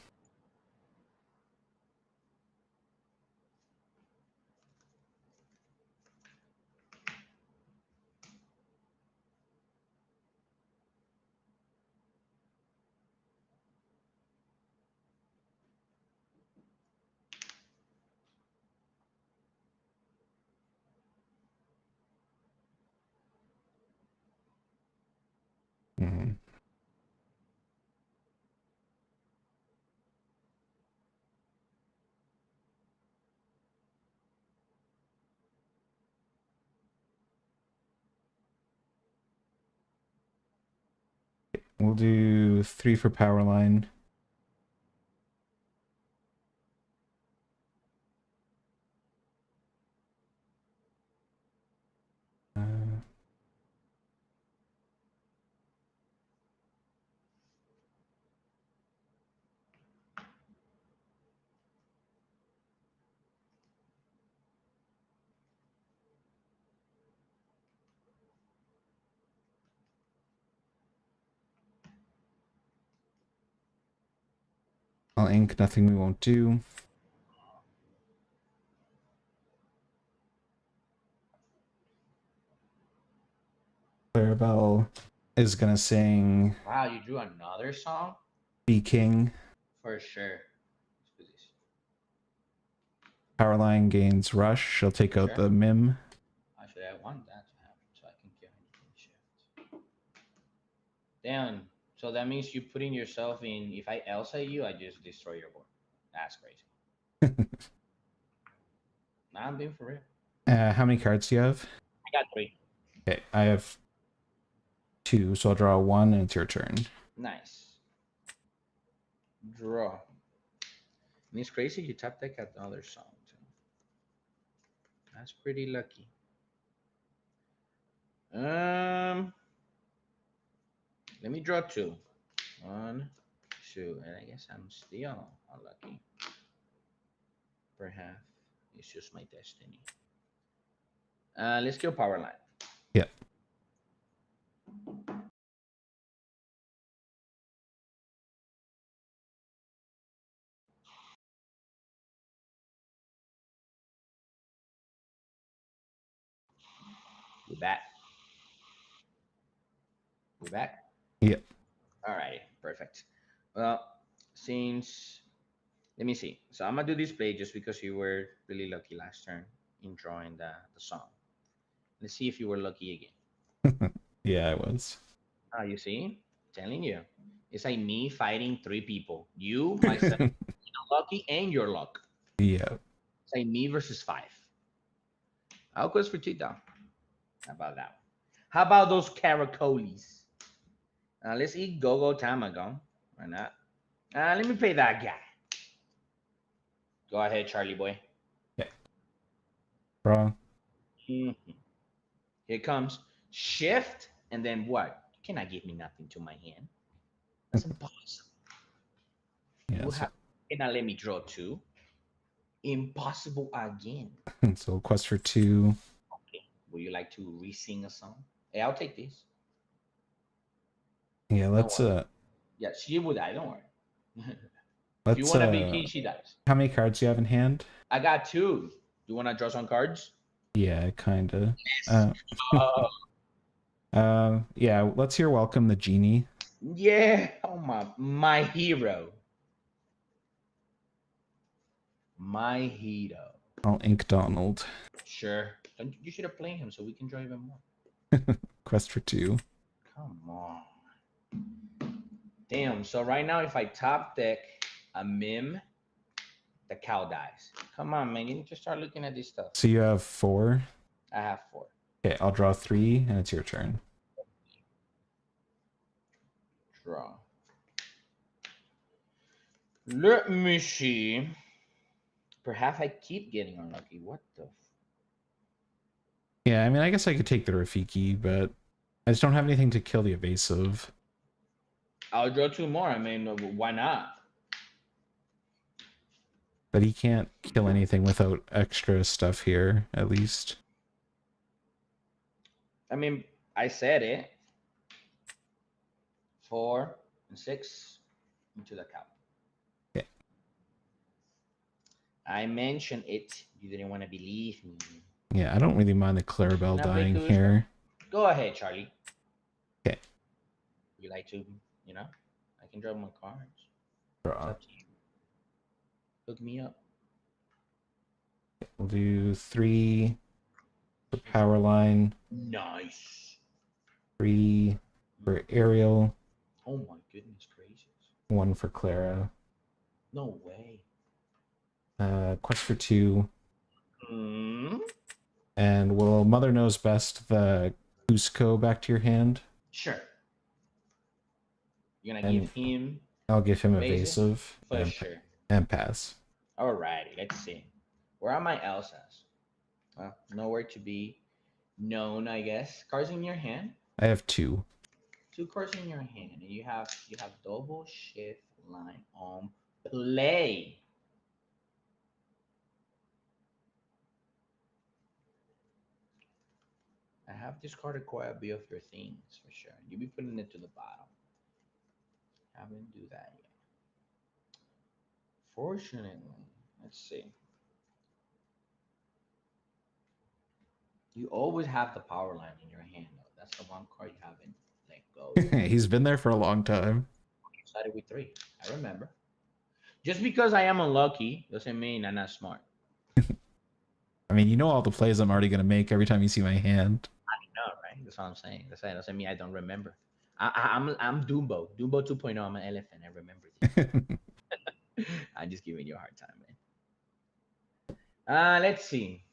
Mhm. We'll do 3 for Powerline. I'll ink nothing we won't do. Clarabelle is gonna sing Wow, you drew another song? Be King. For sure. Let's do this. Powerline gains rush. She'll take out Sure. the Mim. Actually, I want that to happen so I can kill anything shift. Damn. So that means you putting yourself in. If I Elsa you, I just destroy your board. That's crazy. Nah, I'm being for real. How many cards do you have? I got 3. Okay, I have 2, so I'll draw 1 and it's your turn. Nice. Draw. And it's crazy you tap deck at another song too. That's pretty lucky. Let me draw 2. 1, 2, and I guess I'm still unlucky. Perhaps it's just my destiny. Let's go Powerline. Yeah. We're back. We're back. Yeah. All right, perfect. Well, since let me see. So I'm gonna do this play just because you were really lucky last turn in drawing the song. Let's see if you were lucky again. Yeah, I was. You see? Telling you. It's like me fighting 3 people. You, myself, lucky, and your luck. Yeah. It's like me versus 5. I'll quest for 2 down. How about that? How about those caracoles? Let's eat Go-Go Tamagon. Why not? Let me play that guy. Go ahead, Charlie boy. Yeah. Wrong. Here it comes. Shift, and then what? You cannot give me nothing to my hand. That's impossible. Yeah. So, Cannot let me draw 2. Impossible again. so quest for 2. Okay. Would you like to re-sing a song? Hey, I'll take this. Yeah, let's Yeah, she would die. Don't worry. let's If you want to be king, she dies. How many cards do you have in hand? I got 2. You want to draw some cards? Yeah, kinda. Yes. Yeah, let's hear Welcome the Genie. Yeah. Oh my hero. My hero. I'll ink Donald. Sure. You should have played him so we can draw even more. Quest for 2. Come on. Damn. So right now, if I top deck a Mim, the cow dies. Come on, man. You need to start looking at this stuff. So you have 4. I have 4. Okay, I'll draw 3, and it's your turn. Draw. Let me see. Perhaps I keep getting unlucky. What the? Yeah, I mean, I guess I could take the Rafiki, but I just don't have anything to kill the evasive. I'll draw 2 more. I mean, why not? But he can't kill anything without extra stuff here, at least. I mean, I said it. 4 and 6 into the cow. Okay. I mentioned it. You didn't want to believe me. Yeah, I don't really mind the Clarabelle Now, dying Bakus, here. Go ahead, Charlie. Okay. You like to, you know? I can draw my cards. It's Draw. up to you. Hook me up. We'll do 3 for Powerline, Nice. 3 for Ariel, Oh my goodness gracious. 1 for Clara. No way. Quest for 2. Hmm. And will Mother Knows Best the Cusco back to your hand? Sure. You're gonna And give him I'll give him evasive? evasive For and, sure. and pass. Alrighty, let's see. Where are my Elsas? Well, nowhere to be known, I guess. Cards in your hand. I have 2. 2 cards in your hand, and you have double shift line on play. I have discarded quite a bit of your things for sure. You'll be putting it to the bottom. Haven't do that yet. Fortunately, let's see. You always have the power line in your hand, though. That's the one card you haven't let go. He's been there for a long time. You started with 3. I remember. Just because I am unlucky doesn't mean I'm not smart. I mean, you know all the plays I'm already going to make every time you see my hand. No, right? That's what I'm saying. That's why doesn't mean I don't remember. I'm Dumbo. Dumbo 2.0. I'm an elephant. I remember this. I'm just giving you a hard time, man. Let's see.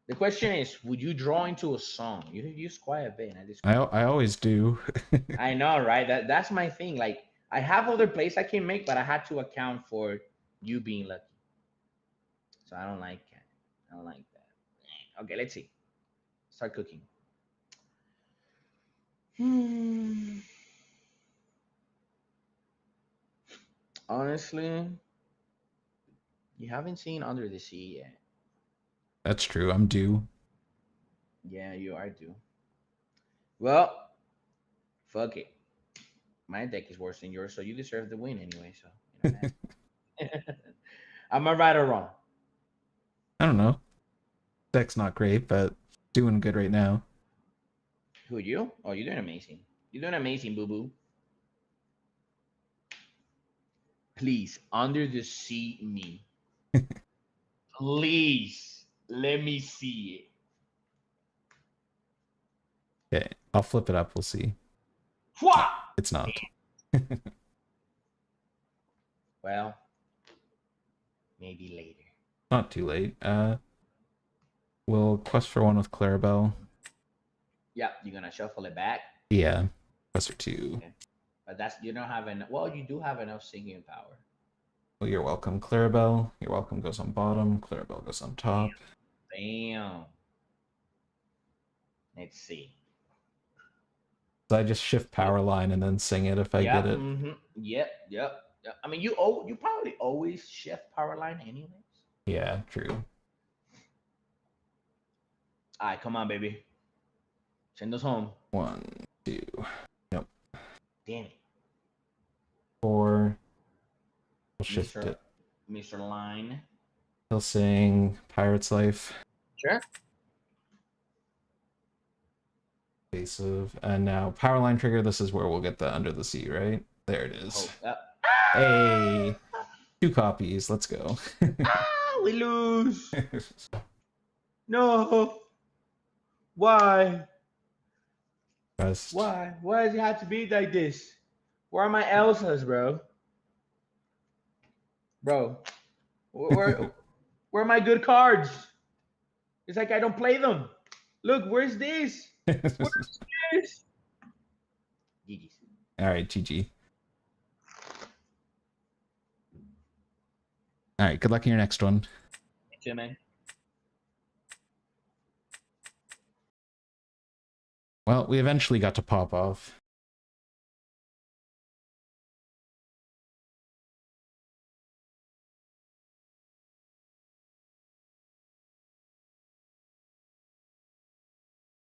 The question is, would you draw into a song? You use quite a bit. I always do. I know, right? That's my thing. Like, I have other plays I can make, but I had to account for you being lucky. So I don't like it. I don't like that. Okay, let's see. Start cooking. Honestly, you haven't seen Under the Sea yet. That's true. I'm due. Yeah, you are due. Well, fuck it. My deck is worse than yours, so you deserve the win anyway. So, you know that. Am I right or wrong? I don't know. Deck's not great, but doing good right now. Who, you? Oh, you're doing amazing. You're doing amazing, boo boo. Please, Under the Sea me. Please, let me see it. Okay, I'll flip it up. We'll see. What? It's not. Well, maybe later. Not too late. We'll quest for 1 with Clarabelle. Yeah, you're gonna shuffle it back. Yeah, quest for 2. Okay. But you don't have enough. Well, you do have enough singing power. Well, you're welcome, Clarabelle. You're welcome goes on bottom. Clarabelle goes on top. Damn. Let's see. So I just shift power line and then sing it if I get it. Yep. I mean, you probably always shift power line anyways. Yeah, true. All right, come on, baby. Send us home. 1, 2. Nope. Damn it. 4. We'll shift it. Mr. Line. He'll sing Pirate's Life. Sure. Evasive. And now Powerline trigger. This is where we'll get the Under the Sea, right? There it is. Hey, 2 copies. Let's go. We lose. No. Why? Best. Why? Why does it have to be like this? Where are my Elsas, bro? Bro, where are my good cards? It's like I don't play them. Look, where's this? Where's this? GG's. All right, GG. All right, good luck in your next one. Thank you, man. Well, we eventually got to pop off.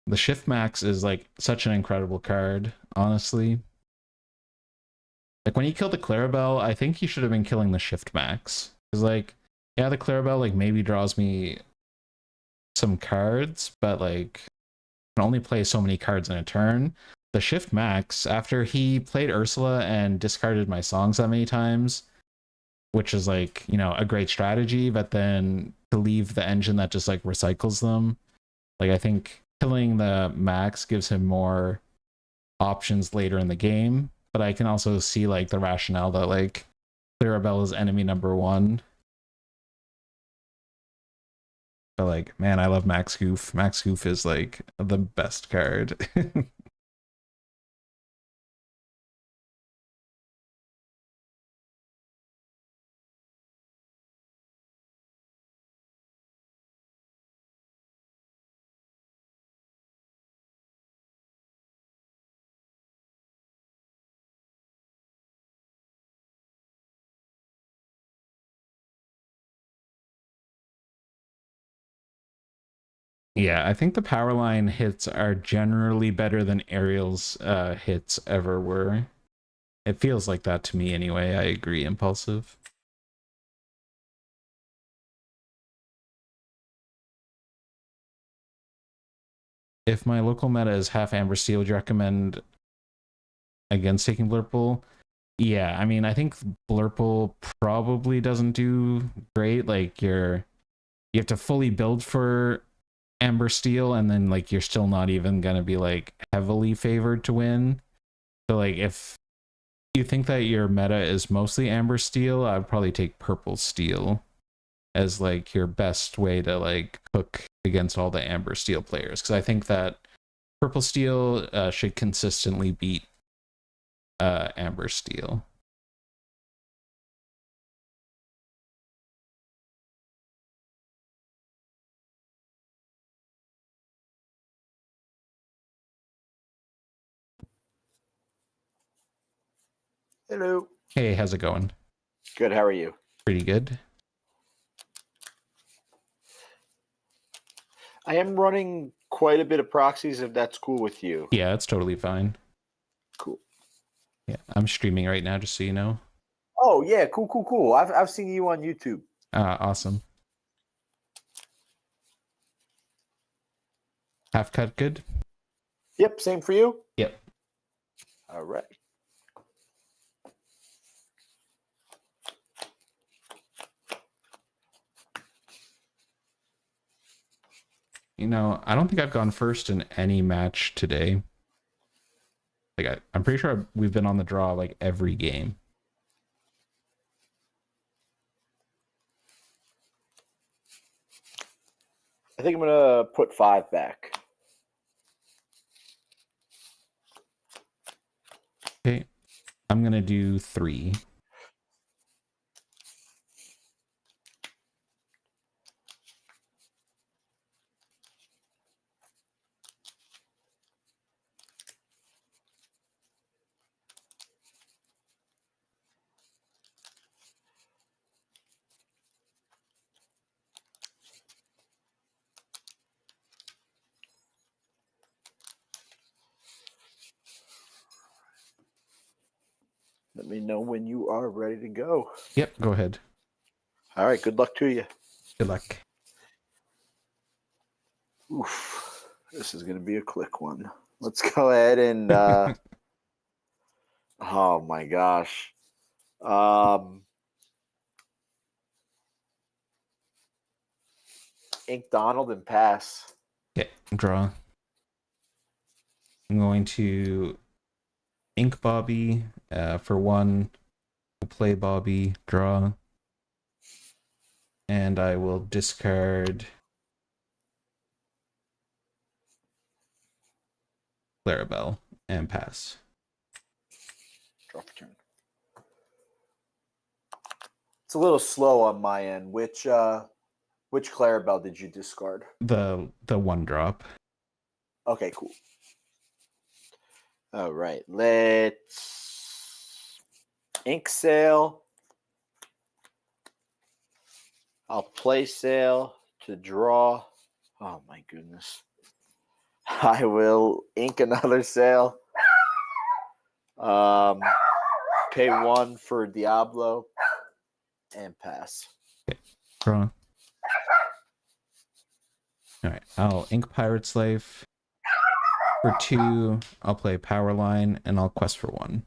The Shift Max is like such an incredible card, honestly. Like when he killed the Clarabelle, I think he should have been killing the Shift Max. Because like, yeah, the Clarabelle like maybe draws me some cards, but like I can only play so many cards in a turn. The Shift Max, after he played Ursula and discarded my songs that many times, which is like, you know, a great strategy, but then to leave the engine that just like recycles them, like I think killing the Max gives him more options later in the game. But I can also see like the rationale that like Clarabelle is enemy number one. But like, man, I love Max Goof. Max Goof is like the best card. Yeah, I think the Powerline hits are generally better than Ariel's hits ever were. It feels like that to me anyway. I agree, Impulsive. If my local meta is half Amber Steel, would you recommend against taking Blurple? Yeah, I mean, I think Blurple probably doesn't do great. Like you have to fully build for Amber Steel, and then like you're still not even gonna be like heavily favored to win. So like if you think that your meta is mostly Amber Steel, I'd probably take Purple Steel as like your best way to like cook against all the Amber Steel players, because I think that Purple Steel should consistently beat Amber Steel. Hello. Hey, how's it going? Good. How are you? Pretty good. I am running quite a bit of proxies, if that's cool with you. Yeah, it's totally fine. Cool. Yeah, I'm streaming right now, just so you know. Oh yeah, cool. I've seen you on YouTube. Awesome. Half cut good? Yep, same for you. Yep. All right. You know, I don't think I've gone first in any match today. Like I'm pretty sure we've been on the draw like every game. I think I'm gonna put 5 back. Okay. I'm gonna do 3. Let me know when you are ready to go. Yep, go ahead. All right. Good luck to you. Good luck. Oof. This is gonna be a quick one. Let's go ahead and. Oh my gosh. Ink Donald and pass. Okay, draw. I'm going to Ink Bobby For 1, we'll play Bobby, draw. And I will discard Clarabelle and pass. Draw for turn. It's a little slow on my end. Which Clarabelle did you discard? The 1 drop. Okay, cool. All right, let's ink sale. I'll play sale to draw. Oh my goodness. I will ink another sale. Pay 1 for Diablo and pass. Okay, draw. Alright, I'll ink Pirate's Life. For 2, I'll play Powerline, and I'll quest for 1.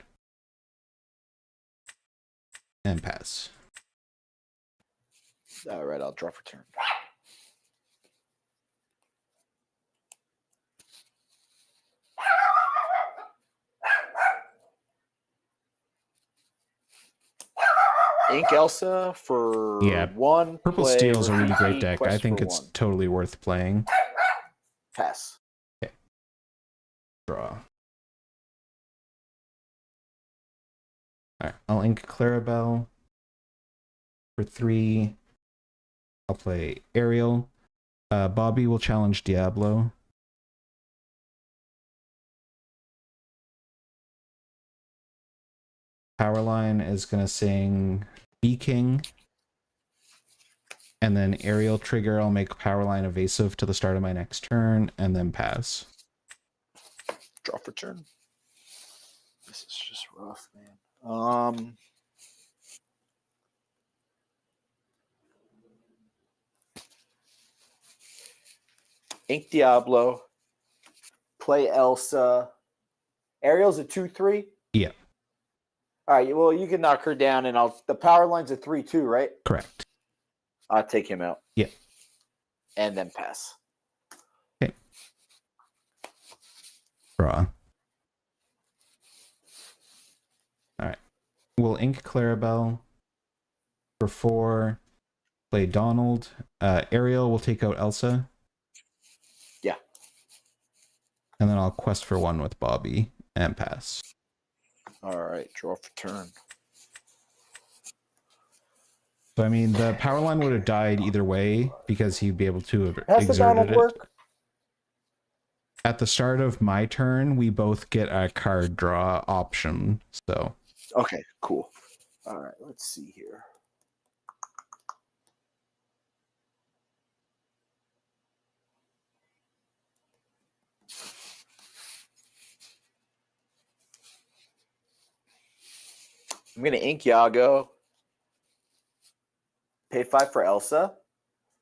And pass. All right, I'll draw for turn. Ink Elsa for Yeah, 1. Purple play Steel is a really Rafiki, great deck. I quest think for it's 1. totally worth playing. Pass. Draw. Alright, I'll ink Clarabelle. For 3, I'll play Ariel. Bobby will challenge Diablo. Powerline is going to sing B King. And then Ariel trigger, I'll make Powerline evasive to the start of my next turn, and then pass. Draw for turn. This is just rough, man. Ink Diablo. Play Elsa. Ariel's a 2/3. Yeah, All right. Well, you can knock her down, and the power line's a 3/2, right? correct. I'll take him out. Yeah. And then pass. Okay. Draw. Alright. We'll ink Clarabelle. For 4, play Donald. Ariel will take out Elsa. Yeah. And then I'll quest for 1 with Bobby and pass. All right. Draw for turn. So, I mean, the power line would have died either way because he'd be able to have Has the Donald exerted it. work? At the start of my turn, we both get a card draw option. So, Okay, cool. All right, let's see here. I'm going to ink Yago. Pay 5 for Elsa.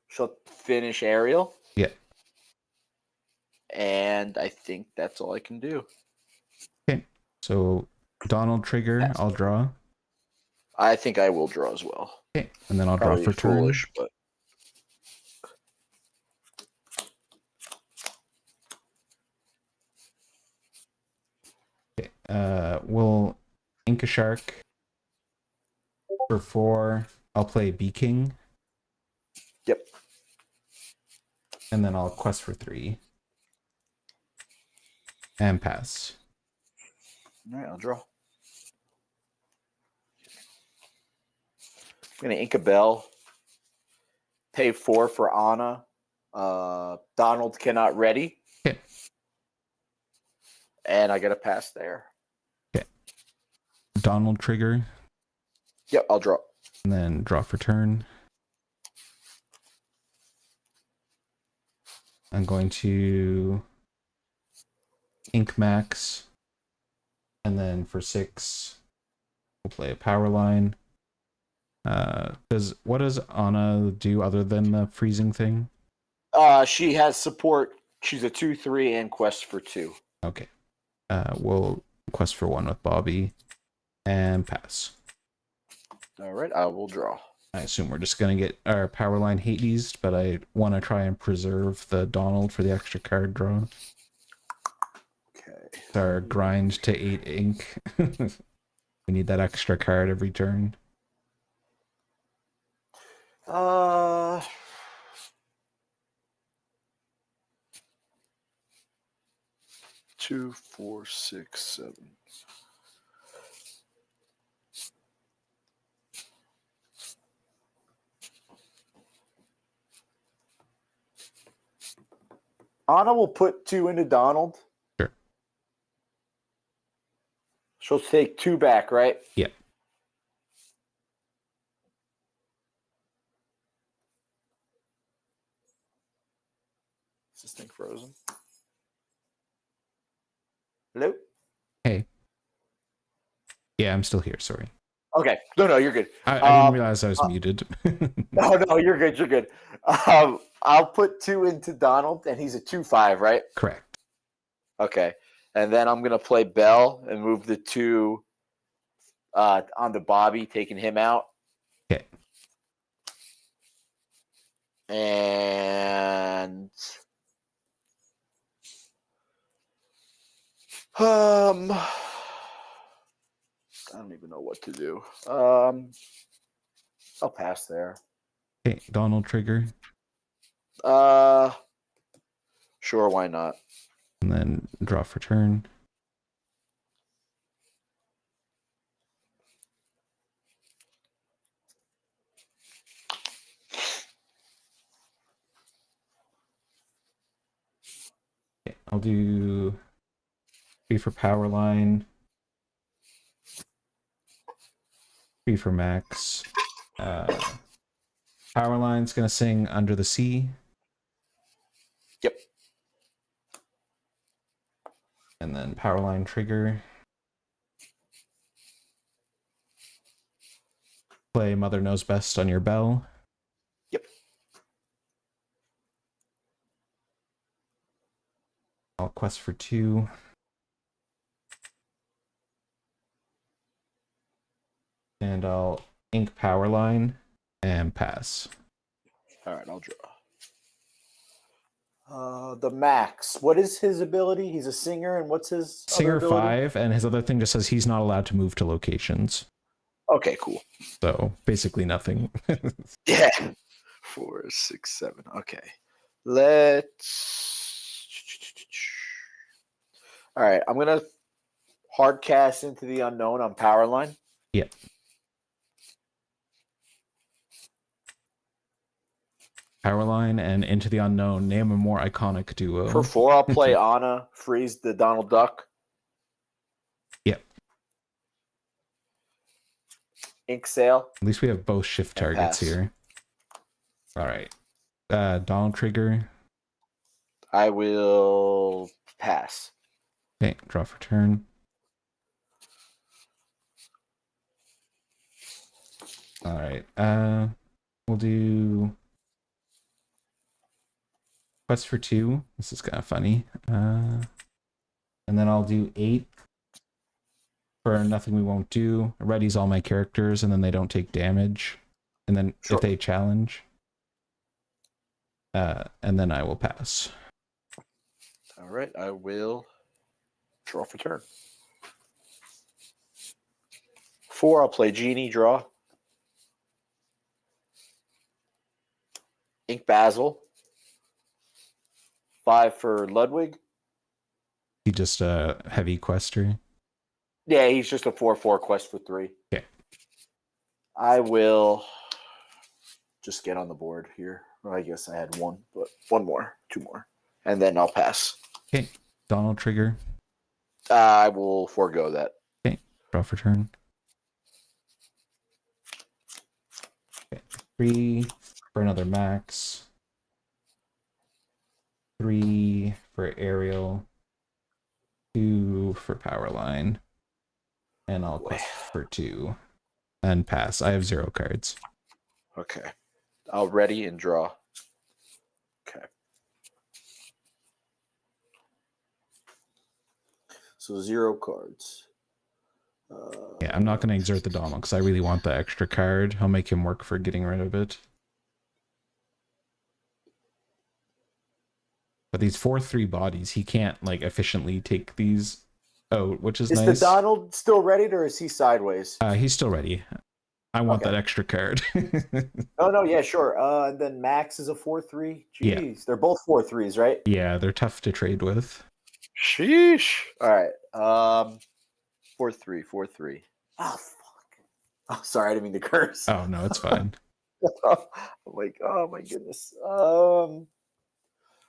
She'll finish Ariel. yeah. And I think that's all I can do. Okay. So, Donald trigger, I'll draw. I think I will draw as well. Okay. And then I'll Probably draw for turn. foolish, but Okay. We'll ink a shark. For 4, I'll play B King. yep. And then I'll quest for 3. And pass. All right, I'll draw. I'm going to ink a bell. Pay 4 for Anna. Donald cannot ready. Okay. And I get a pass there. Okay. Donald trigger. Yep, I'll draw. And then draw for turn. I'm going to ink Max. And then for 6, we'll play a power line. What does Anna do other than the freezing thing? She has support. She's a 2/3 and quest for 2. Okay. We'll quest for 1 with Bobby and pass. All right, I will draw. I assume we're just gonna get our power line Hades, but I want to try and preserve the Donald for the extra card draw. Okay. It's our grind to 8 ink. We need that extra card every turn. Two, 4, 6, 7. Anna will put 2 into Donald. Sure. She'll take 2 back, right? Yeah. Is this thing frozen? Hello? Hey. Yeah, I'm still here. Sorry. Okay. No, you're good. I didn't realize I was muted. No, you're good. You're good. I'll put 2 into Donald, and he's a 2/5, right? Correct. Okay. And then I'm gonna play Bell and move the 2 onto Bobby, taking him out. Okay. And I don't even know what to do. I'll pass there. Okay, Donald trigger. Sure, why not? And then draw for turn. Okay, I'll do 3 for Powerline. 3 for Max. Powerline's gonna sing Under the Sea. Yep. And then Powerline trigger. Play Mother Knows Best on your bell. Yep. I'll quest for 2. And I'll ink Powerline and pass. All right, I'll draw. The Max. What is his ability? He's a singer, and what's his Singer other ability? 5, and his other thing just says he's not allowed to move to locations. Okay, cool. So basically nothing. Yeah. 4, 6, 7. Okay. Let's. All right, I'm gonna hard cast into the unknown on Powerline. Yeah. Powerline and Into the Unknown. Name a more iconic duo. For 4, I'll play Anna, freeze the Donald Duck. Yep. Ink Sail. At least we have both shift And targets pass. here. All right. Donald trigger. I will pass. Okay, draw for turn. All right. We'll do quest for 2. This is kind of funny. And then I'll do 8 for Nothing We Won't Do. Readies all my characters, and then they don't take damage. And then Sure. if they challenge, and then I will pass. All right, I will draw for turn. 4, I'll play Genie, draw. Ink Basil. 5 for Ludwig. He just a heavy quester. Yeah, he's just a 4/4 quest for 3. Okay. I will just get on the board here. Well, I guess I had 1, but 1 more, 2 more. And then I'll pass. Okay. Donald trigger. I will forego that. Okay. Draw for turn. Okay. 3 for another Max. 3 for Ariel. 2 for Powerline. And I'll quest for 2. And pass. I have 0 cards. Okay. I'll ready and draw. Okay. So 0 cards. Yeah, I'm not going to exert the Donald because I really want the extra card. I'll make him work for getting rid of it. But these 4/3 bodies, he can't like efficiently take these out, which is Is nice. the Donald still ready, or is he sideways? He's still ready. I want Okay. that extra card. No, yeah, sure. And then Max is a 4-3. Yeah. Jeez, they're both 4-3s, right? Yeah, they're tough to trade with. Sheesh. All right. 4-3, 4-3. Oh fuck. Oh, sorry, I didn't mean to curse. Oh no, it's fine. I'm like, oh my goodness.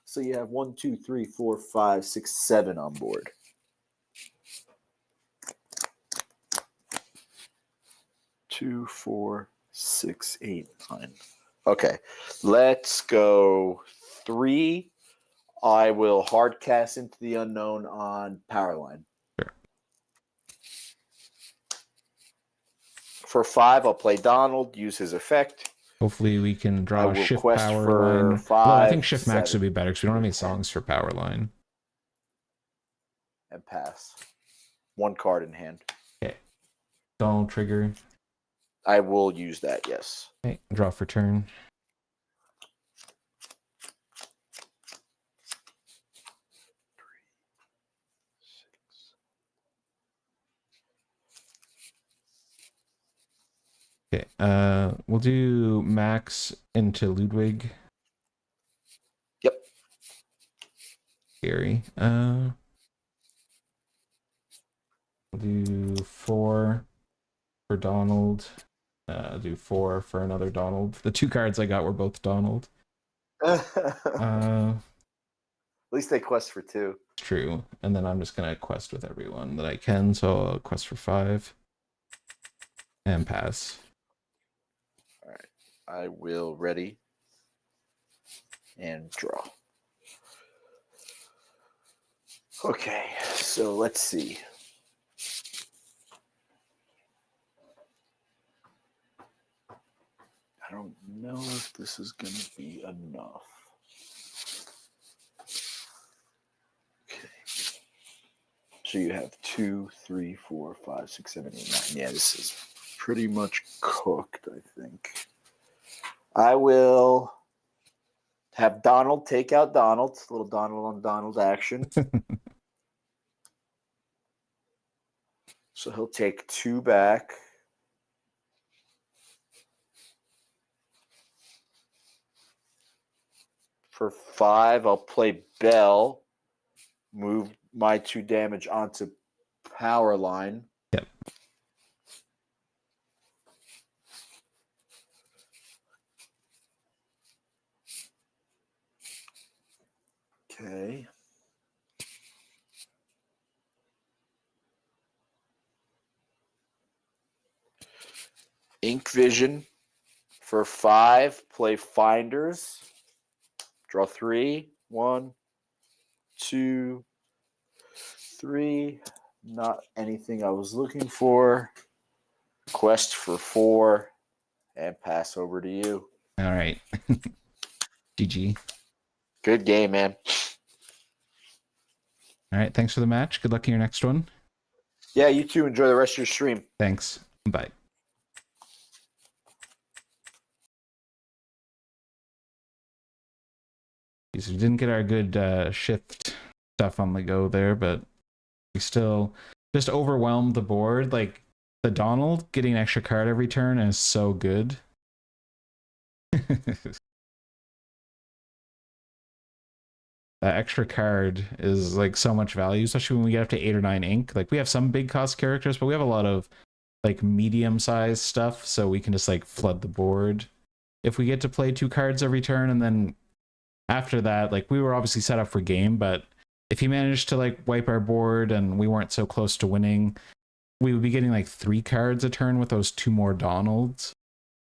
So you have 1, 2, 3, 4, 5, 6, 7 on board. Two, 4, 6, 8, 9. Okay, let's go 3. I will hard cast into the unknown on Powerline. Sure. For 5, I'll play Donald, use his effect. Hopefully we can I draw will shift quest power for line. 5, Well, I think shift max 7, would be better because we don't have any 10. songs for power line. And pass. 1 card in hand. Okay. Donald trigger. I will use that, yes. Okay. Draw for turn. Okay. We'll do Max into Ludwig. Yep. Scary. We'll do 4 for Donald. Do 4 for another Donald. The 2 cards I got were both Donald. At least they quest for 2. True. And then I'm just gonna quest with everyone that I can. So I'll quest for 5 and pass. All right. I will ready and draw. Okay, so let's see. I don't know if this is going to be enough. Okay. So you have 2, 3, 4, 5, 6, 7, 8, 9. Yeah, this is pretty much cooked, I think. I will have Donald take out Donald. A little Donald on Donald action. So he'll take 2 back. For 5, I'll play Bell. Move my 2 damage onto Powerline. Yep. Okay. Ink Vision. For 5, play Finders. Draw 3. 1, 2, 3. Not anything I was looking for. Quest for 4. And pass over to you. All right. GG. Good game, man. All right. Thanks for the match. Good luck in your next one. Yeah, you too. Enjoy the rest of your stream. Thanks. Bye. So we didn't get our good shift stuff on the go there, but we still just overwhelmed the board. Like the Donald getting an extra card every turn is so good. That extra card is like so much value, especially when we get up to 8 or 9 ink. Like we have some big cost characters, but we have a lot of like medium sized stuff, so we can just like flood the board if we get to play 2 cards every turn. And then after that, like we were obviously set up for game, but if he managed to like wipe our board and we weren't so close to winning, we would be getting like 3 cards a turn with those 2 more Donalds,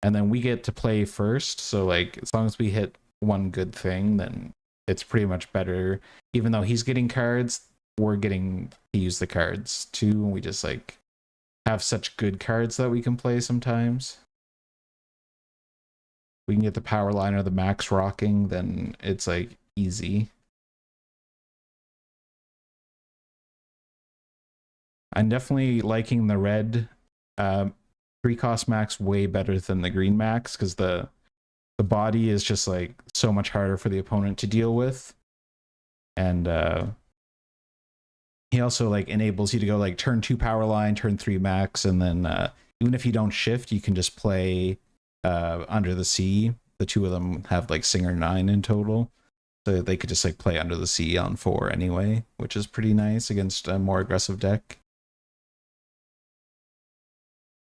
and then we get to play first. So like as long as we hit one good thing, then it's pretty much better. Even though he's getting cards, we're getting to use the cards too, and we just like have such good cards that we can play sometimes. We can get the power line or the max rocking, then it's like easy. I'm definitely liking the red 3 cost max way better than the green max, because the body is just like so much harder for the opponent to deal with, and he also like enables you to go like turn 2 Powerline, turn 3 Max, and then even if you don't shift, you can just play Under the Sea. The two of them have like Singer 9 in total, so they could just like play Under the Sea on 4 anyway, which is pretty nice against a more aggressive deck.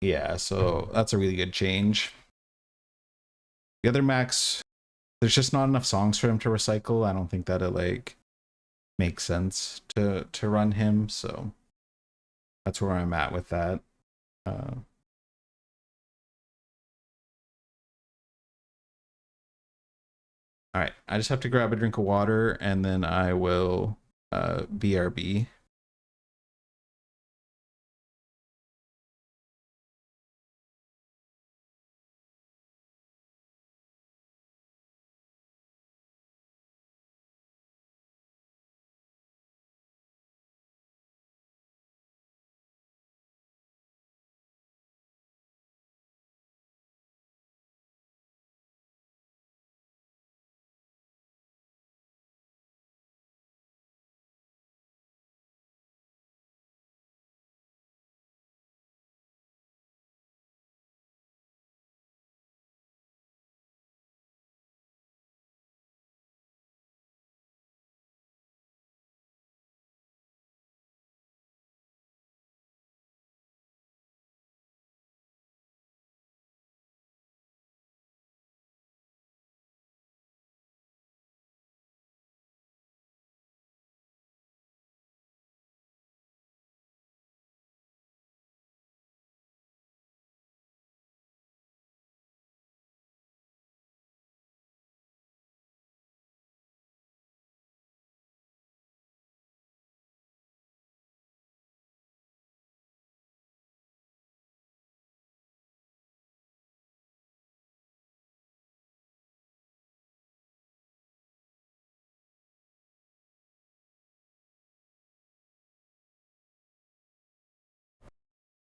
Yeah, so that's a really good change. The other Max, there's just not enough songs for him to recycle. I don't think that it like makes sense to run him, so that's where I'm at with that. All right, I just have to grab a drink of water and then I will BRB.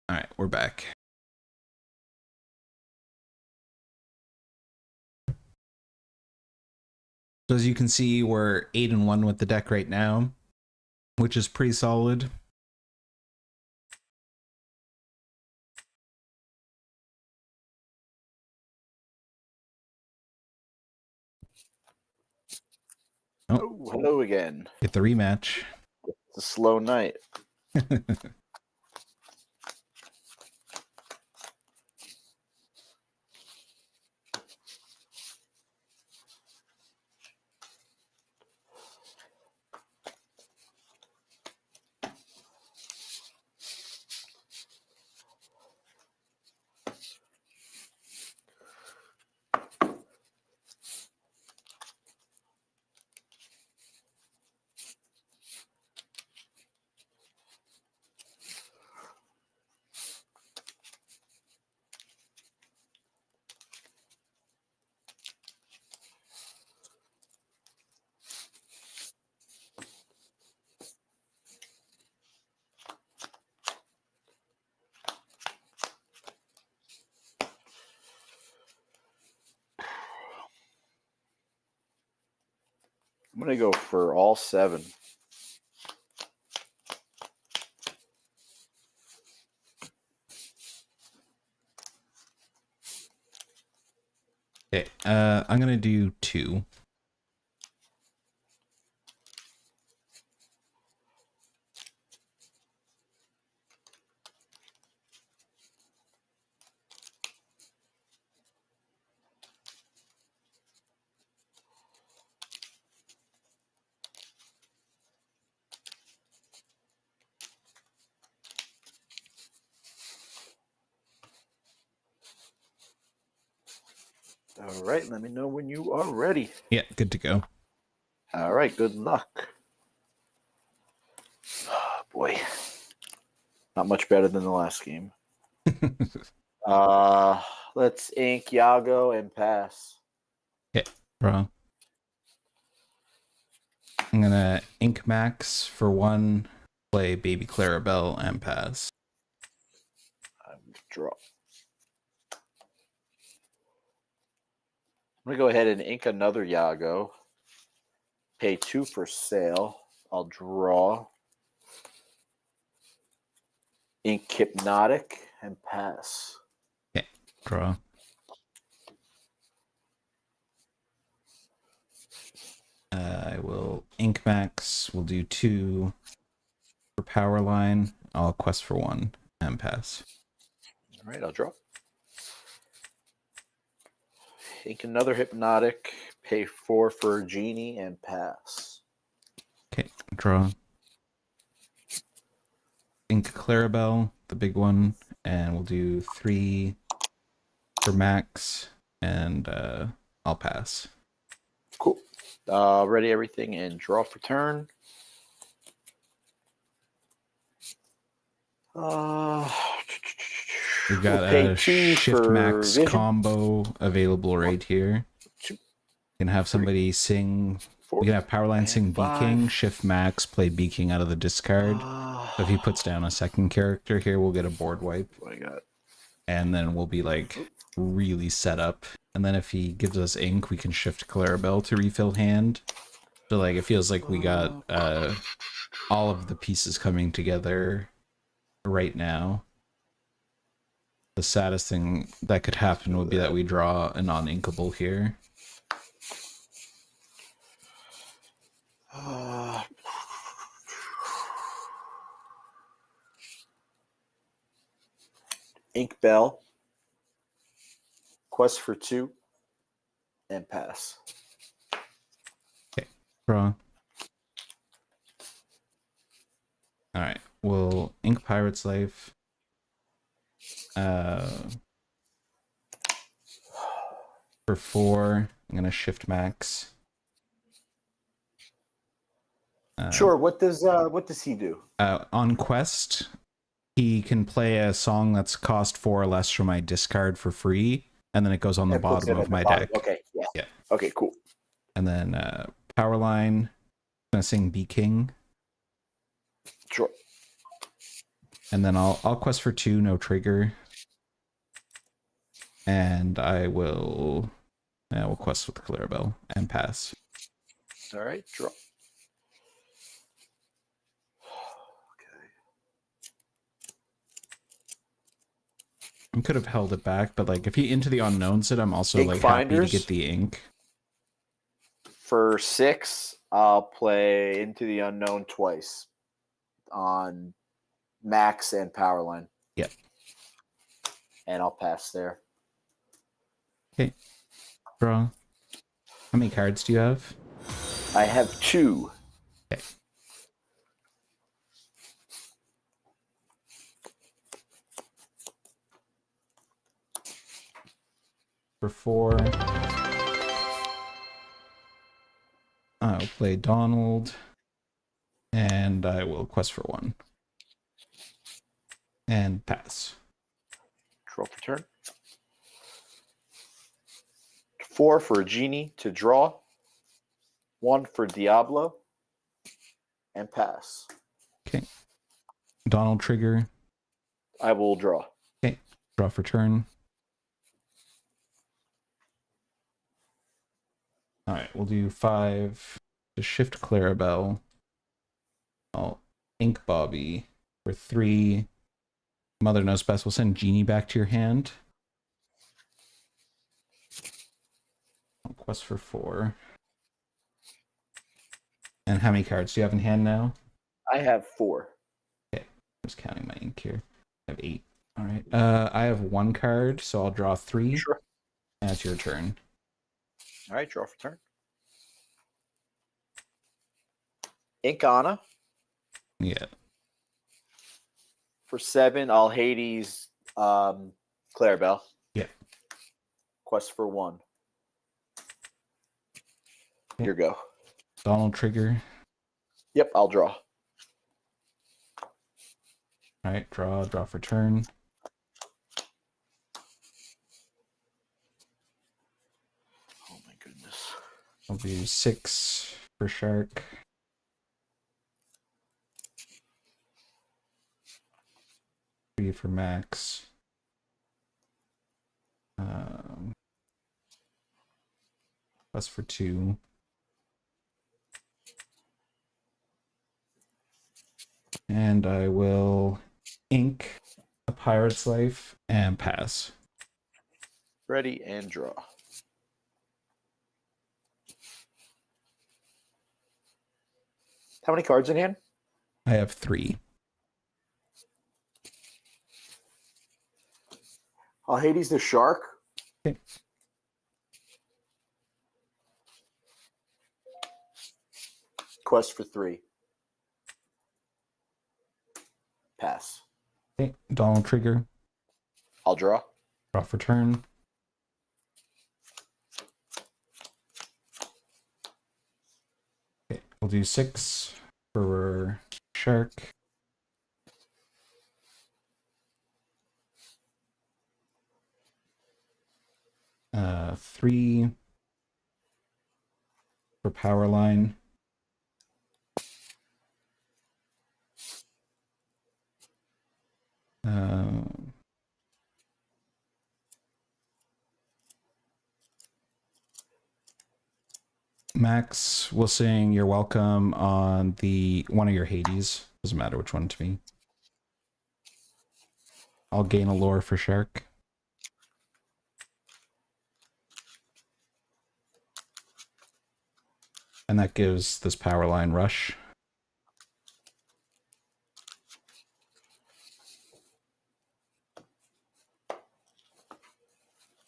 All right, we're back. So as you can see, we're 8-1 with the deck right now, which is pretty solid. Oh, hello again. Get the rematch. It's a slow night. I'm going to go for all 7. Okay, I'm gonna do 2. All right, let me know when you are ready. Yeah, good to go. All right, good luck. Oh, boy. Not much better than the last game. Let's ink Yago and pass. Okay, bro. I'm gonna ink Max for 1, play Baby Clarabelle, and pass. I'm gonna draw. I'm gonna go ahead and ink another Yago. Pay 2 for sale. I'll draw. Ink Hypnotic and pass. Draw. I will ink max. We'll do 2 for Powerline. I'll quest for 1 and pass. All right, I'll draw. Ink another Hypnotic, pay 4 for a Genie, and pass. Okay, draw. Ink Clarabelle, the big one, and we'll do 3 for max, and I'll pass. Cool. Ready everything and draw for turn. We've got we'll pay a 2 shift for max vision. combo available right here. 2, You can have somebody sing. 4. We can have Powerline sing B 5. King, shift max, play B King out of the discard. So if he puts down a second character here, we'll get a board wipe. What I got? And then we'll be like really set up. And then if he gives us ink, we can shift Clarabelle to refill hand. So like it feels like we got all of the pieces coming together right now. The saddest thing that could happen would be that we draw a non-inkable here. Ink Bell. Quest for 2 and pass. Okay, draw. Alright, we'll ink Pirate's Life. For 4, I'm gonna shift max. Sure. What does he do? On quest, he can play a song that's cost 4 or less from my discard for free, and then it goes on the And puts bottom it of at the my bottom. deck. Okay. Yeah. Yeah. Okay. Cool. And then Powerline, gonna sing B King, Sure. and then I'll quest for 2, no trigger, and we'll quest with Clarabelle and pass. All right. Draw. I could have held it back, but like if he Into the Unknowns it, I'm also Ink like happy to Finders. get the ink. For 6, I'll play Into the Unknown twice on Max and Powerline. Yep. And I'll pass there. Okay. Draw. How many cards do you have? I have 2. Okay. For 4, I'll play Donald, and I will quest for 1 and pass. Draw for turn. 4 for a Genie to draw. 1 for Diablo. And pass. Okay. Donald trigger. I will draw. Okay. Draw for turn. Alright, we'll do 5 to shift Clarabelle. I'll ink Bobby for 3. Mother knows best. We'll send Genie back to your hand. I'll quest for 4. And how many cards do you have in hand now? I have 4. Okay, I'm just counting my ink here. I have 8. All right. I have 1 card, so I'll draw 3. Sure. And it's your turn. All right, draw for turn. Ink Anna. Yeah. For 7, I'll Hades Clarabelle. Yeah. Quest for 1. Okay. Here go. Donald trigger. Yep, I'll draw. All right, draw for turn. Oh my goodness. I'll do 6 for shark. 3 for max. Plus for 2. And I will ink a Pirate's Life and pass. Ready and draw. How many cards in hand? I have 3. I'll Hades the Shark. Okay. Quest for 3. Pass. Okay. Donald trigger. I'll draw. Draw for turn. Okay. We'll do 6 for Shark. Uh, 3 for Powerline. Max will sing "You're Welcome" on the one of your Hades. Doesn't matter which one to me. I'll gain a lore for Shark. And that gives this Powerline rush.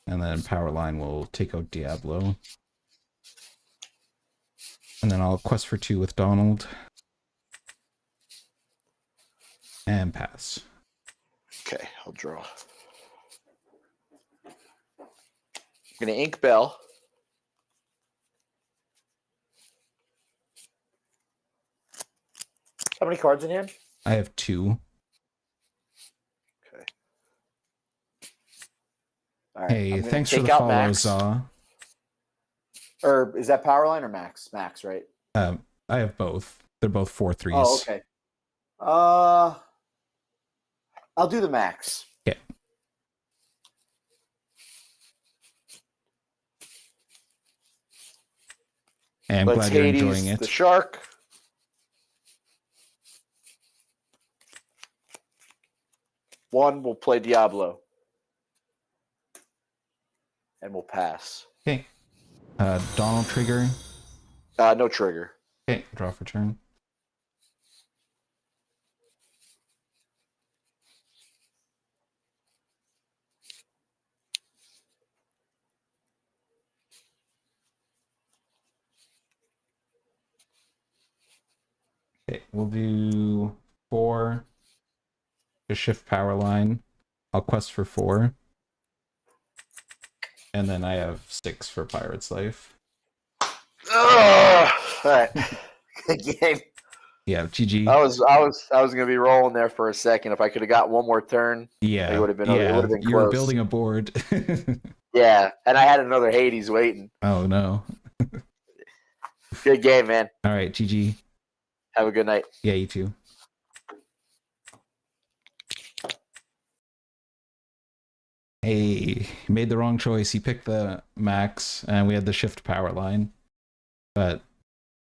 And then Powerline will take out Diablo. And then I'll quest for 2 with Donald. And pass. Okay, I'll draw. I'm gonna ink Bell. How many cards in hand? I have 2. Okay. All right. Hey, I'm gonna thanks for take the out follow, Max. Zaw. Or is that Powerline or Max? Max, right? I have both. They're both 4/3s. Oh, okay. I'll do the Max. Okay. Hey, I'm Let's glad you're Hades enjoying it. the Shark. One, we'll play Diablo. And we'll pass. Okay. Donald trigger. No trigger. Okay, draw for turn. Okay, we'll do 4 to shift Powerline. I'll quest for 4. And then I have 6 for Pirate's Life. All right. Good game. Yeah, GG. I was gonna be rolling there for a second. If I could have got one more turn, Yeah, it would have been. yeah. It would have been You were close. building a board. Yeah, and I had another Hades waiting. Oh no. Good game, man. All right, GG. Have a good night. Yeah, you too. Hey, he made the wrong choice. He picked the Max, and we had the shift Powerline. But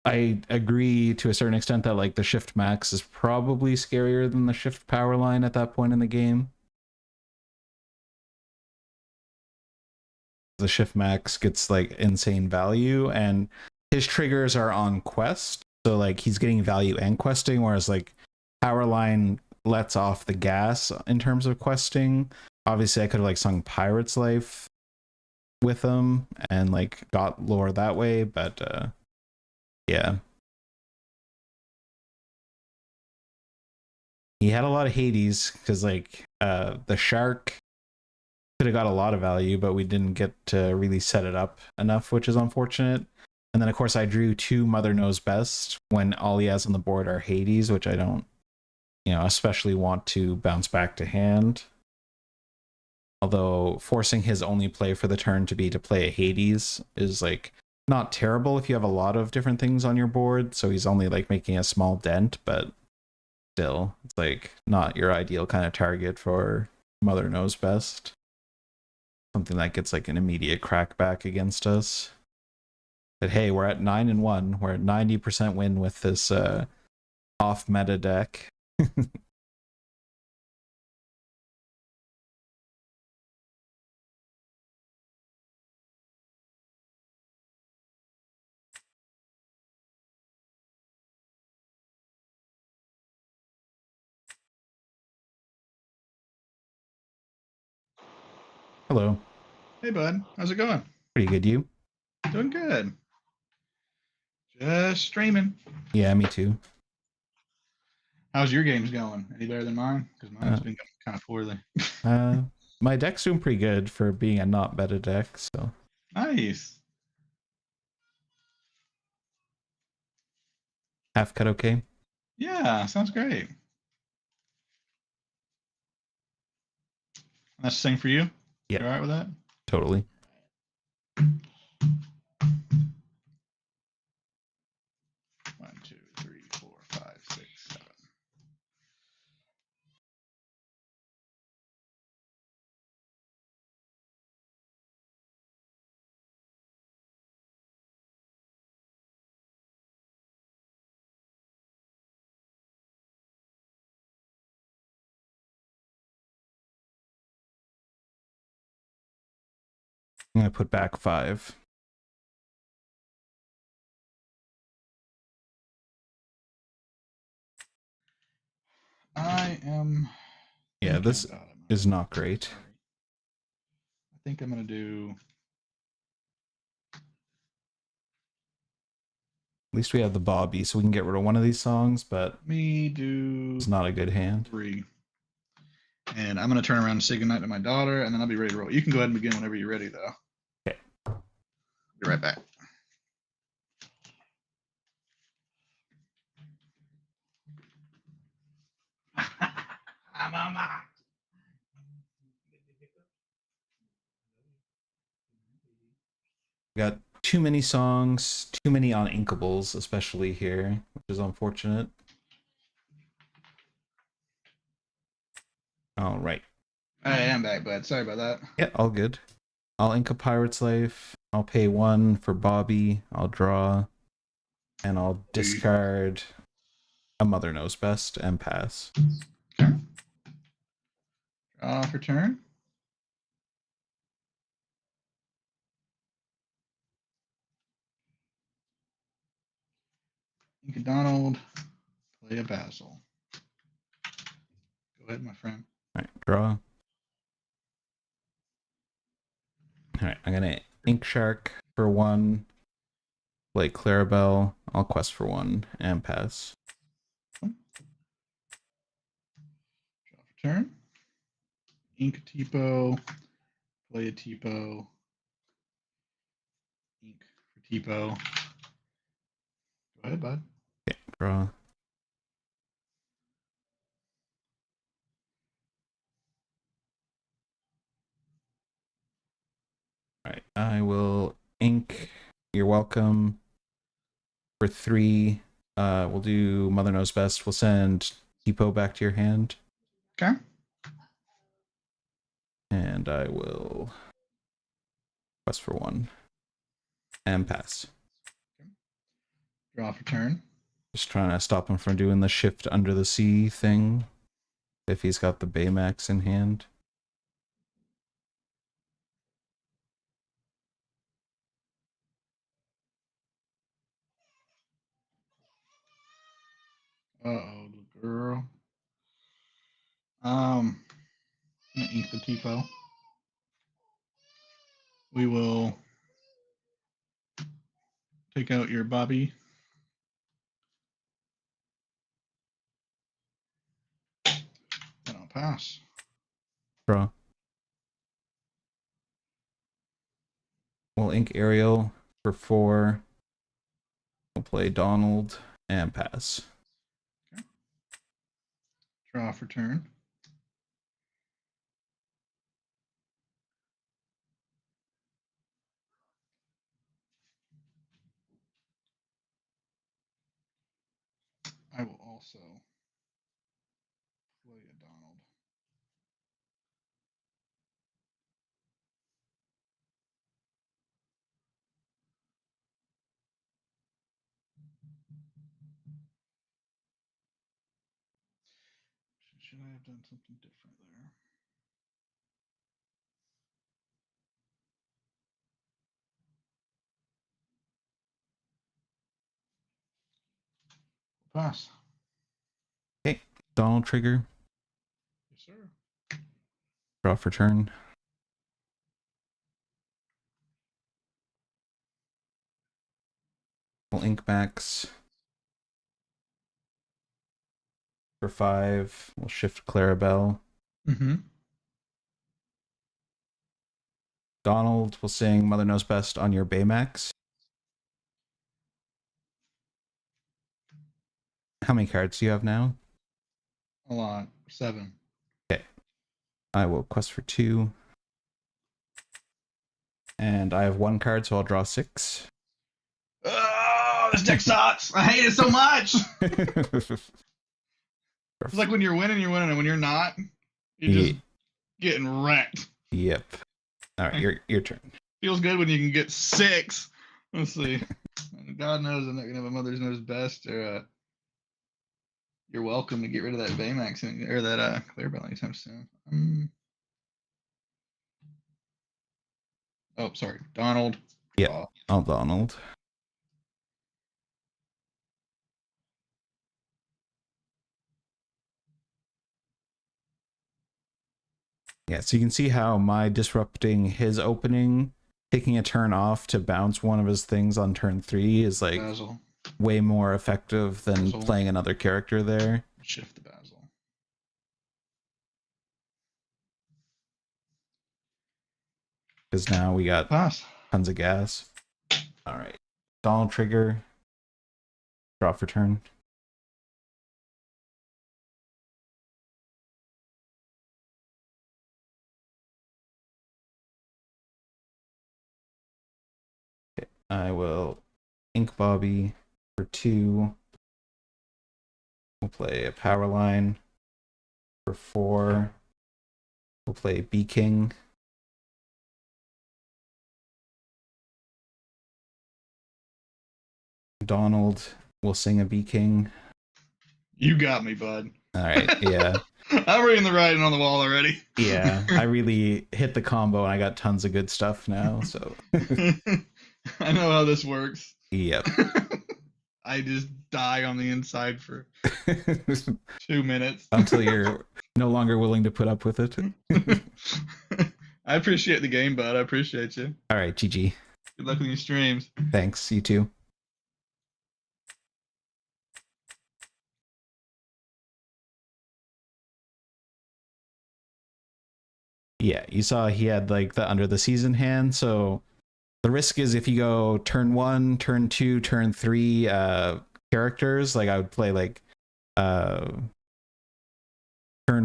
I agree to a certain extent that like the shift Max is probably scarier than the shift Powerline at that point in the game. The shift Max gets like insane value, and his triggers are on quest, so like he's getting value and questing, whereas like Powerline lets off the gas in terms of questing. Obviously I could have like sung Pirate's Life with him and like got lore that way, but yeah, he had a lot of Hades because like the Shark could have got a lot of value, but we didn't get to really set it up enough, which is unfortunate. And then of course I drew 2 Mother Knows Best when all he has on the board are Hades, which I don't, especially want to bounce back to hand. Although forcing his only play for the turn to be to play a Hades is like not terrible if you have a lot of different things on your board, so he's only like making a small dent, but still, it's like not your ideal kind of target for Mother Knows Best. Something that gets like an immediate crackback against us. But hey, we're at 9-1. We're at 90% win with this off meta deck. Hello. Hey, bud. How's it going? Pretty good, you? Doing good. Just streaming. Yeah, me too. How's your games going? Any better than mine? Because mine's Uh, been going kind of poorly. My deck's doing pretty good for being a not meta deck, so Nice. half cut okay. Yeah, sounds great. That's the same for you? Yeah. You all right with that? Totally. One, two, three, four, five, six, seven. I'm gonna put back 5. I am. Yeah, thinking this about it. is not great. Sorry. I think I'm going to do. At least we have the Bobby, so we can get rid of one of these songs, but Me do. it's not a good hand. 3. And I'm going to turn around and say goodnight to my daughter, and then I'll be ready to roll. You can go ahead and begin whenever you're ready, though. Okay. Be right back. Mama. We got too many songs, too many uninkables, especially here, which is unfortunate. All right. I am back, bud. Sorry about that. Yeah, all good. I'll ink a Pirate's Life. I'll pay 1 for Bobby. I'll draw. And I'll discard a Mother Knows Best and pass. Okay. Draw for turn. Ink a Donald. Play a Basil. Go ahead, my friend. All right, draw. All right, I'm gonna ink Shark for 1. Play Clarabelle. I'll quest for 1 and pass. Draw for turn. Ink a Tipo. Play a Tipo. Ink for Tipo. Go ahead, bud. Okay, draw. All right, I will ink. You're welcome. For 3, we'll do Mother Knows Best. We'll send Tipo back to your hand. Okay. And I will quest for 1 and pass. Draw for turn. Just trying to stop him from doing the shift under the sea thing. If he's got the Baymax in hand. Uh-oh, the girl. I'm gonna ink the Tipo. We will take out your Bobby. And I'll pass. Draw. We'll ink Ariel for 4. We'll play Donald and pass. Draw for turn. I will also play a Donald. Should I have done something different there? Pass. Okay, Donald trigger. Yes, sir. Draw for turn. We'll ink max for 5. We'll shift Clarabelle. Mm-hmm. Donald will sing Mother Knows Best on your Baymax. How many cards do you have now? A lot. 7. Okay. I will quest for 2. And I have 1 card, so I'll draw 6. Oh, this deck sucks. I hate it so much. It's like when you're winning, and when you're not, you're just getting wrecked. Yep. All right, your turn. Feels good when you can get 6. Let's see. God knows I'm not gonna have a Mother's Knows Best or you're welcome to get rid of that Baymax or that Clarabelle anytime soon. Oh, sorry, Donald. Yeah, I'll Donald. Yeah, so you can see how my disrupting his opening, taking a turn off to bounce one of his things on turn 3 is like Basil. way more effective than Basil. playing another character there. Shift the Basil. Because now we got Pass. tons of gas. All right, Donald trigger. Draw for turn. Okay, I will ink Bobby for 2. We'll play a Powerline for 4. We'll play B King. Donald will sing a B King. You got me, bud. All right, yeah. I'm reading the writing on the wall already. Yeah, I really hit the combo and I got tons of good stuff now, so. I know how this works. Yep. I just die on the inside for 2 minutes. Until you're no longer willing to put up with it. I appreciate the game, bud. I appreciate you. All right, GG. Good luck with your streams. Thanks, you too. Yeah, you saw he had like the under the season hand, so the risk is if you go turn 1, turn 2, turn 3 characters, like I would play like turn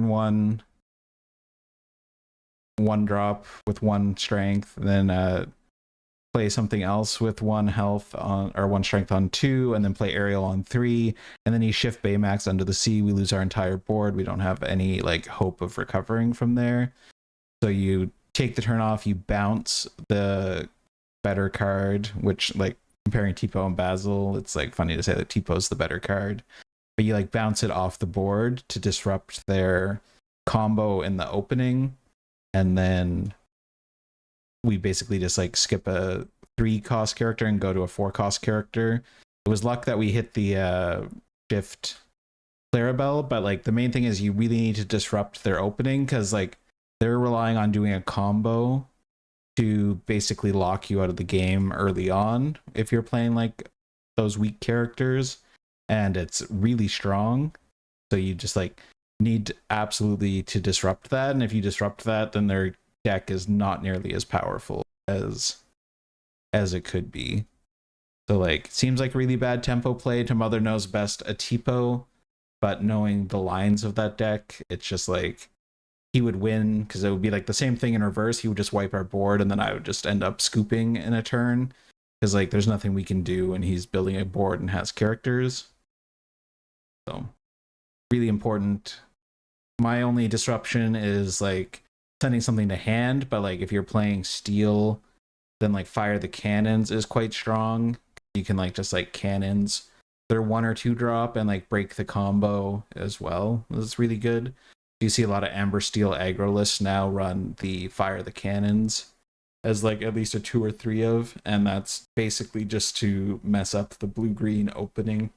1 drop with 1 strength, then play something else with 1 health on or 1 strength on 2, and then play Ariel on 3, and then you shift Baymax under the sea. We lose our entire board. We don't have any like hope of recovering from there. So you take the turn off, you bounce the better card, which like comparing Tipo and Basil, it's like funny to say that Tipo's the better card, but you like bounce it off the board to disrupt their combo in the opening, and then we basically just like skip a 3 cost character and go to a 4 cost character. It was luck that we hit the shift Clarabelle, but like the main thing is you really need to disrupt their opening because like they're relying on doing a combo to basically lock you out of the game early on if you're playing like those weak characters, and it's really strong. So you just like need absolutely to disrupt that, and if you disrupt that, then their deck is not nearly as powerful as it could be. So like seems like really bad tempo play to Mother Knows Best a Tipo, but knowing the lines of that deck, it's just like he would win because it would be like the same thing in reverse. He would just wipe our board, and then I would just end up scooping in a turn because like there's nothing we can do when he's building a board and has characters. So really important. My only disruption is like sending something to hand, but like if you're playing steel, then like Fire the Cannons is quite strong. You can like just like cannons their 1 or 2 drop and like break the combo as well. It's really good. You see a lot of Amber Steel aggro lists now run the Fire the Cannons as like at least a 2 or 3 of, and that's basically just to mess up the blue-green opening.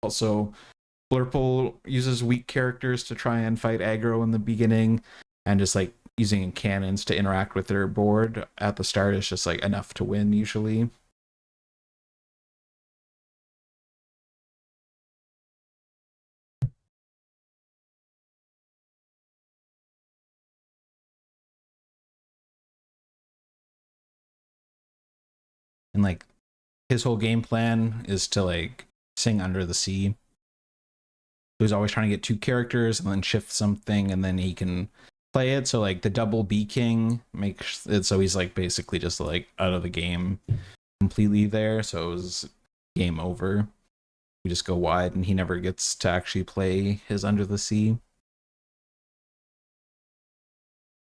Also, Blurple uses weak characters to try and fight aggro in the beginning, and just like using cannons to interact with their board at the start is just like enough to win usually. And like his whole game plan is to like sing Under the Sea. So he's always trying to get 2 characters and then shift something and then he can play it. So like the double B King makes it so he's like basically just like out of the game completely there. So it was game over. We just go wide and he never gets to actually play his Under the Sea.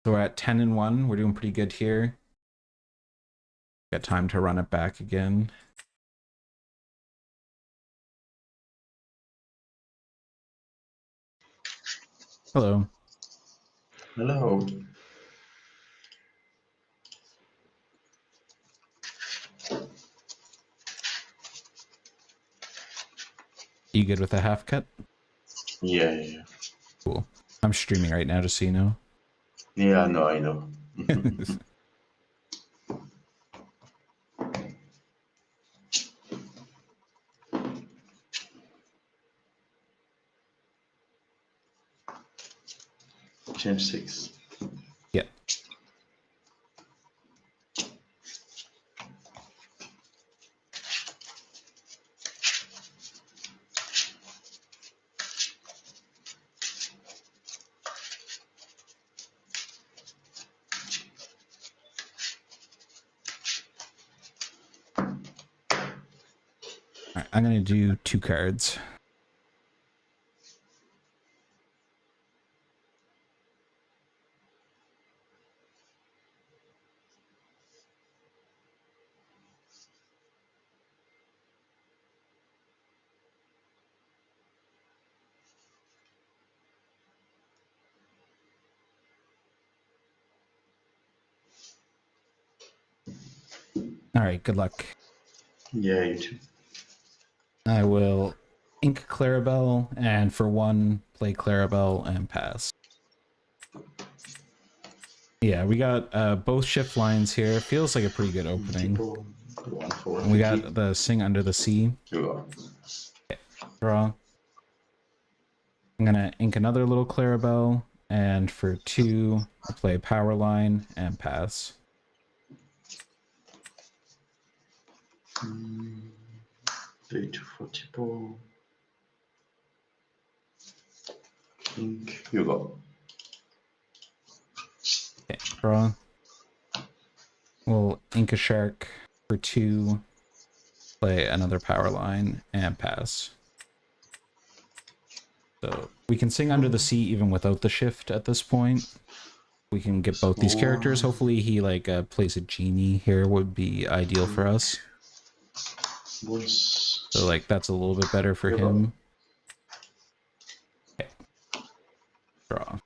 So we're at 10-1. We're doing pretty good here. Got time to run it back again. Hello. Hello. You good with a half cut? Yeah. Cool. I'm streaming right now, just so you know. Yeah, no, I know. 6. Yeah. All right, I'm gonna do 2 cards. All right, good luck. Yeah, you too. I will ink Clarabelle, and for 1, play Clarabelle and pass. Yeah, we got both shift lines here. Feels like a pretty good opening. People, 1 4. And we got the Sing Under the Sea. You Draw. I'm gonna ink another little Clarabelle, and for 2, I'll play Powerline and pass. 3 to 4 people. Ink. You go. Okay, draw. We'll ink a shark for 2, play another Powerline and pass. So we can sing Under the Sea even without the shift at this point. We can get both these characters. Hopefully he like plays a genie here would be ideal for us. Bulls. So like that's a little bit better for Yeah. him. Okay. Draw.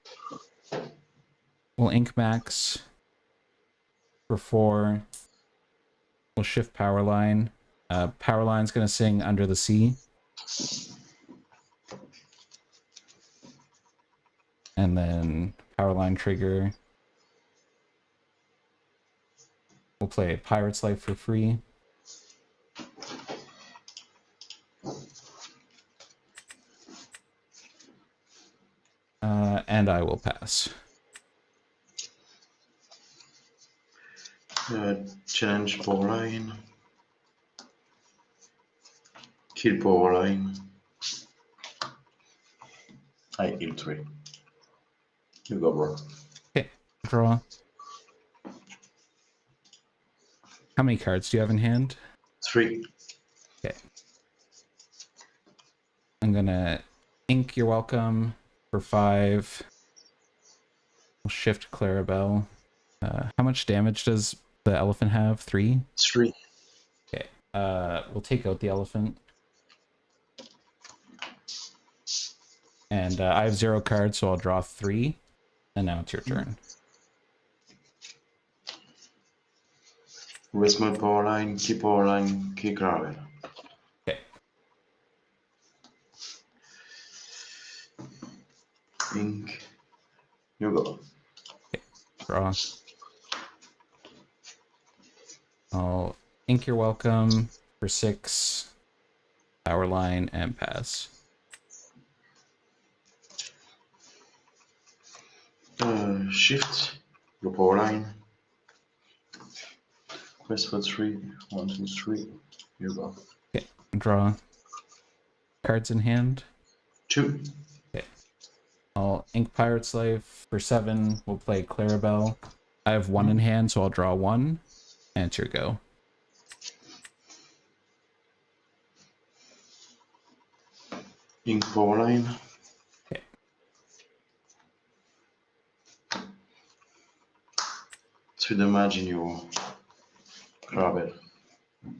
We'll ink Max for 4. We'll shift Powerline. Powerline's gonna sing Under the Sea. And then Powerline trigger. We'll play Pirate's Life for free. And I will pass. Challenge Powerline. Kill Powerline. I heal 3. You go, bro. Okay, draw. How many cards do you have in hand? 3. Okay. I'm gonna ink You're Welcome for 5. We'll shift Clarabelle. How much damage does the elephant have? 3? 3. Okay. We'll take out the elephant. And I have 0 cards, so I'll draw 3. And now it's your turn. Resmode Powerline, Key Powerline, Key Gravel. Okay. Ink. You go. Draw. I'll ink You're Welcome for 6. Powerline and pass. Shift. Your Powerline. Quest for 3. 1, 2, 3. Here you go. Okay, draw cards in hand. 2. Okay, I'll ink Pirate Slave for 7. We'll play Clarabelle. I have 1 in hand, so I'll draw 1, and it's your go. Ink Powerline. Okay. 3 damage in your Gravel. Here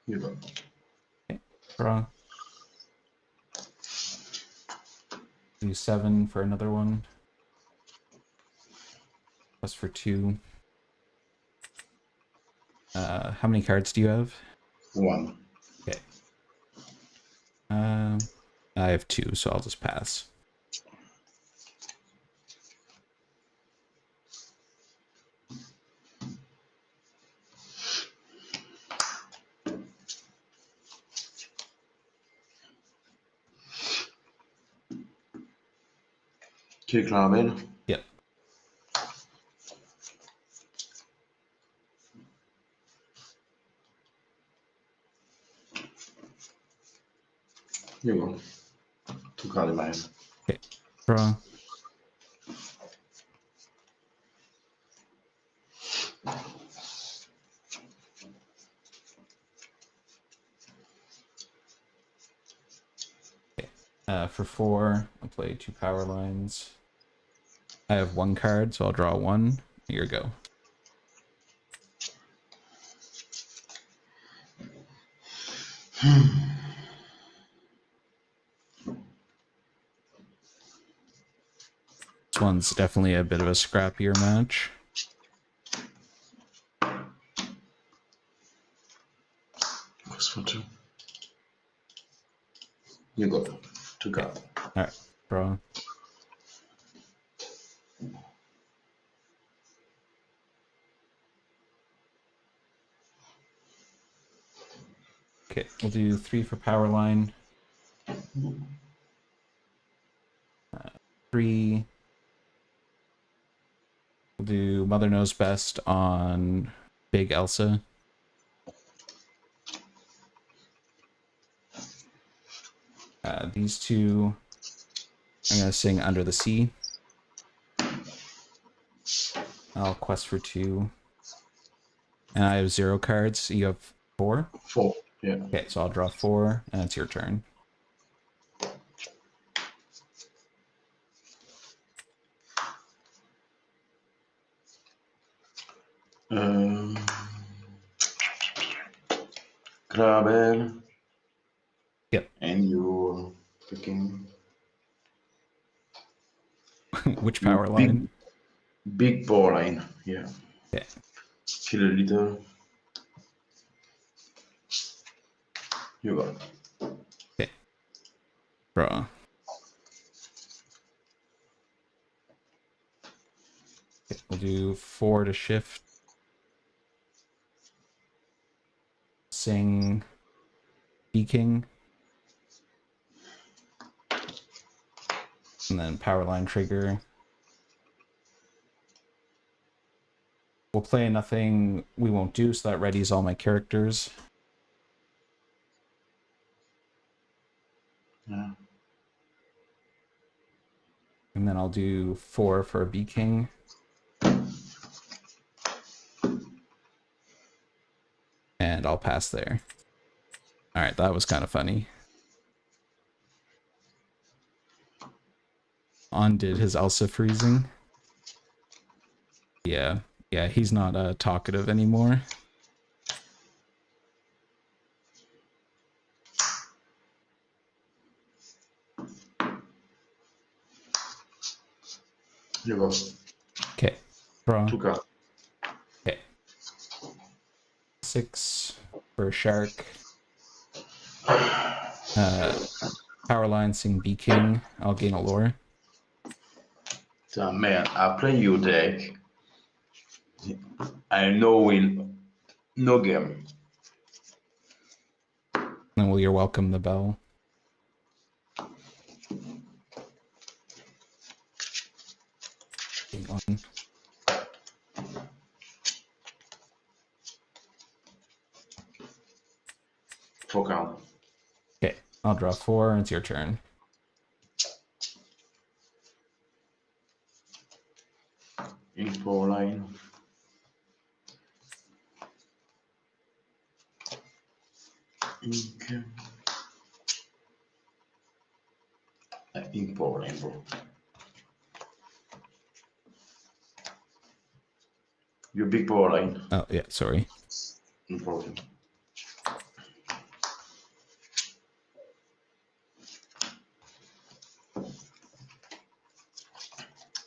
you go. Okay, draw. Do 7 for another one. Plus for 2. How many cards do you have? 1. Okay. I have 2, so I'll just pass. Kill Gravel. Yep. Here you go. 2 cards in my hand. Okay. Draw. For 4, I'll play 2 power lines. I have 1 card, so I'll draw 1. Here you go. This one's definitely a bit of a scrappier match. Quest for 2. You go. 2 cards. Alright, draw. Okay, we'll do 3 for power line. 3. We'll do Mother Knows Best on Big Elsa. These 2, I'm going to sing Under the Sea. I'll quest for 2. And I have 0 cards. You have 4? 4. Yeah. Okay, so I'll draw 4, and it's your turn. Gravel. Yep. And you picking Which power big, line? big power line. Yeah. Okay. Kill a little. You got. Okay. Draw. Okay, we'll do 4 to shift. Sing B-King. And then power line trigger. We'll play nothing we won't do, so that readies all my characters. Yeah. And then I'll do 4 for a B-King. And I'll pass there. Alright, that was kind of funny. Undid his Elsa freezing. Yeah, he's not talkative anymore. You go. Okay, draw. 2 cards. Okay. 6 for a shark. Power line, sing B-King. I'll gain a lore. So, man, I play your deck. I know win no game. And will you're welcome the bell. Hang on. 4 card. Okay, I'll draw 4, and it's your turn. Ink Powerline. Ink. Ink Powerline, bro. Your big Powerline. Oh, yeah, sorry. No problem.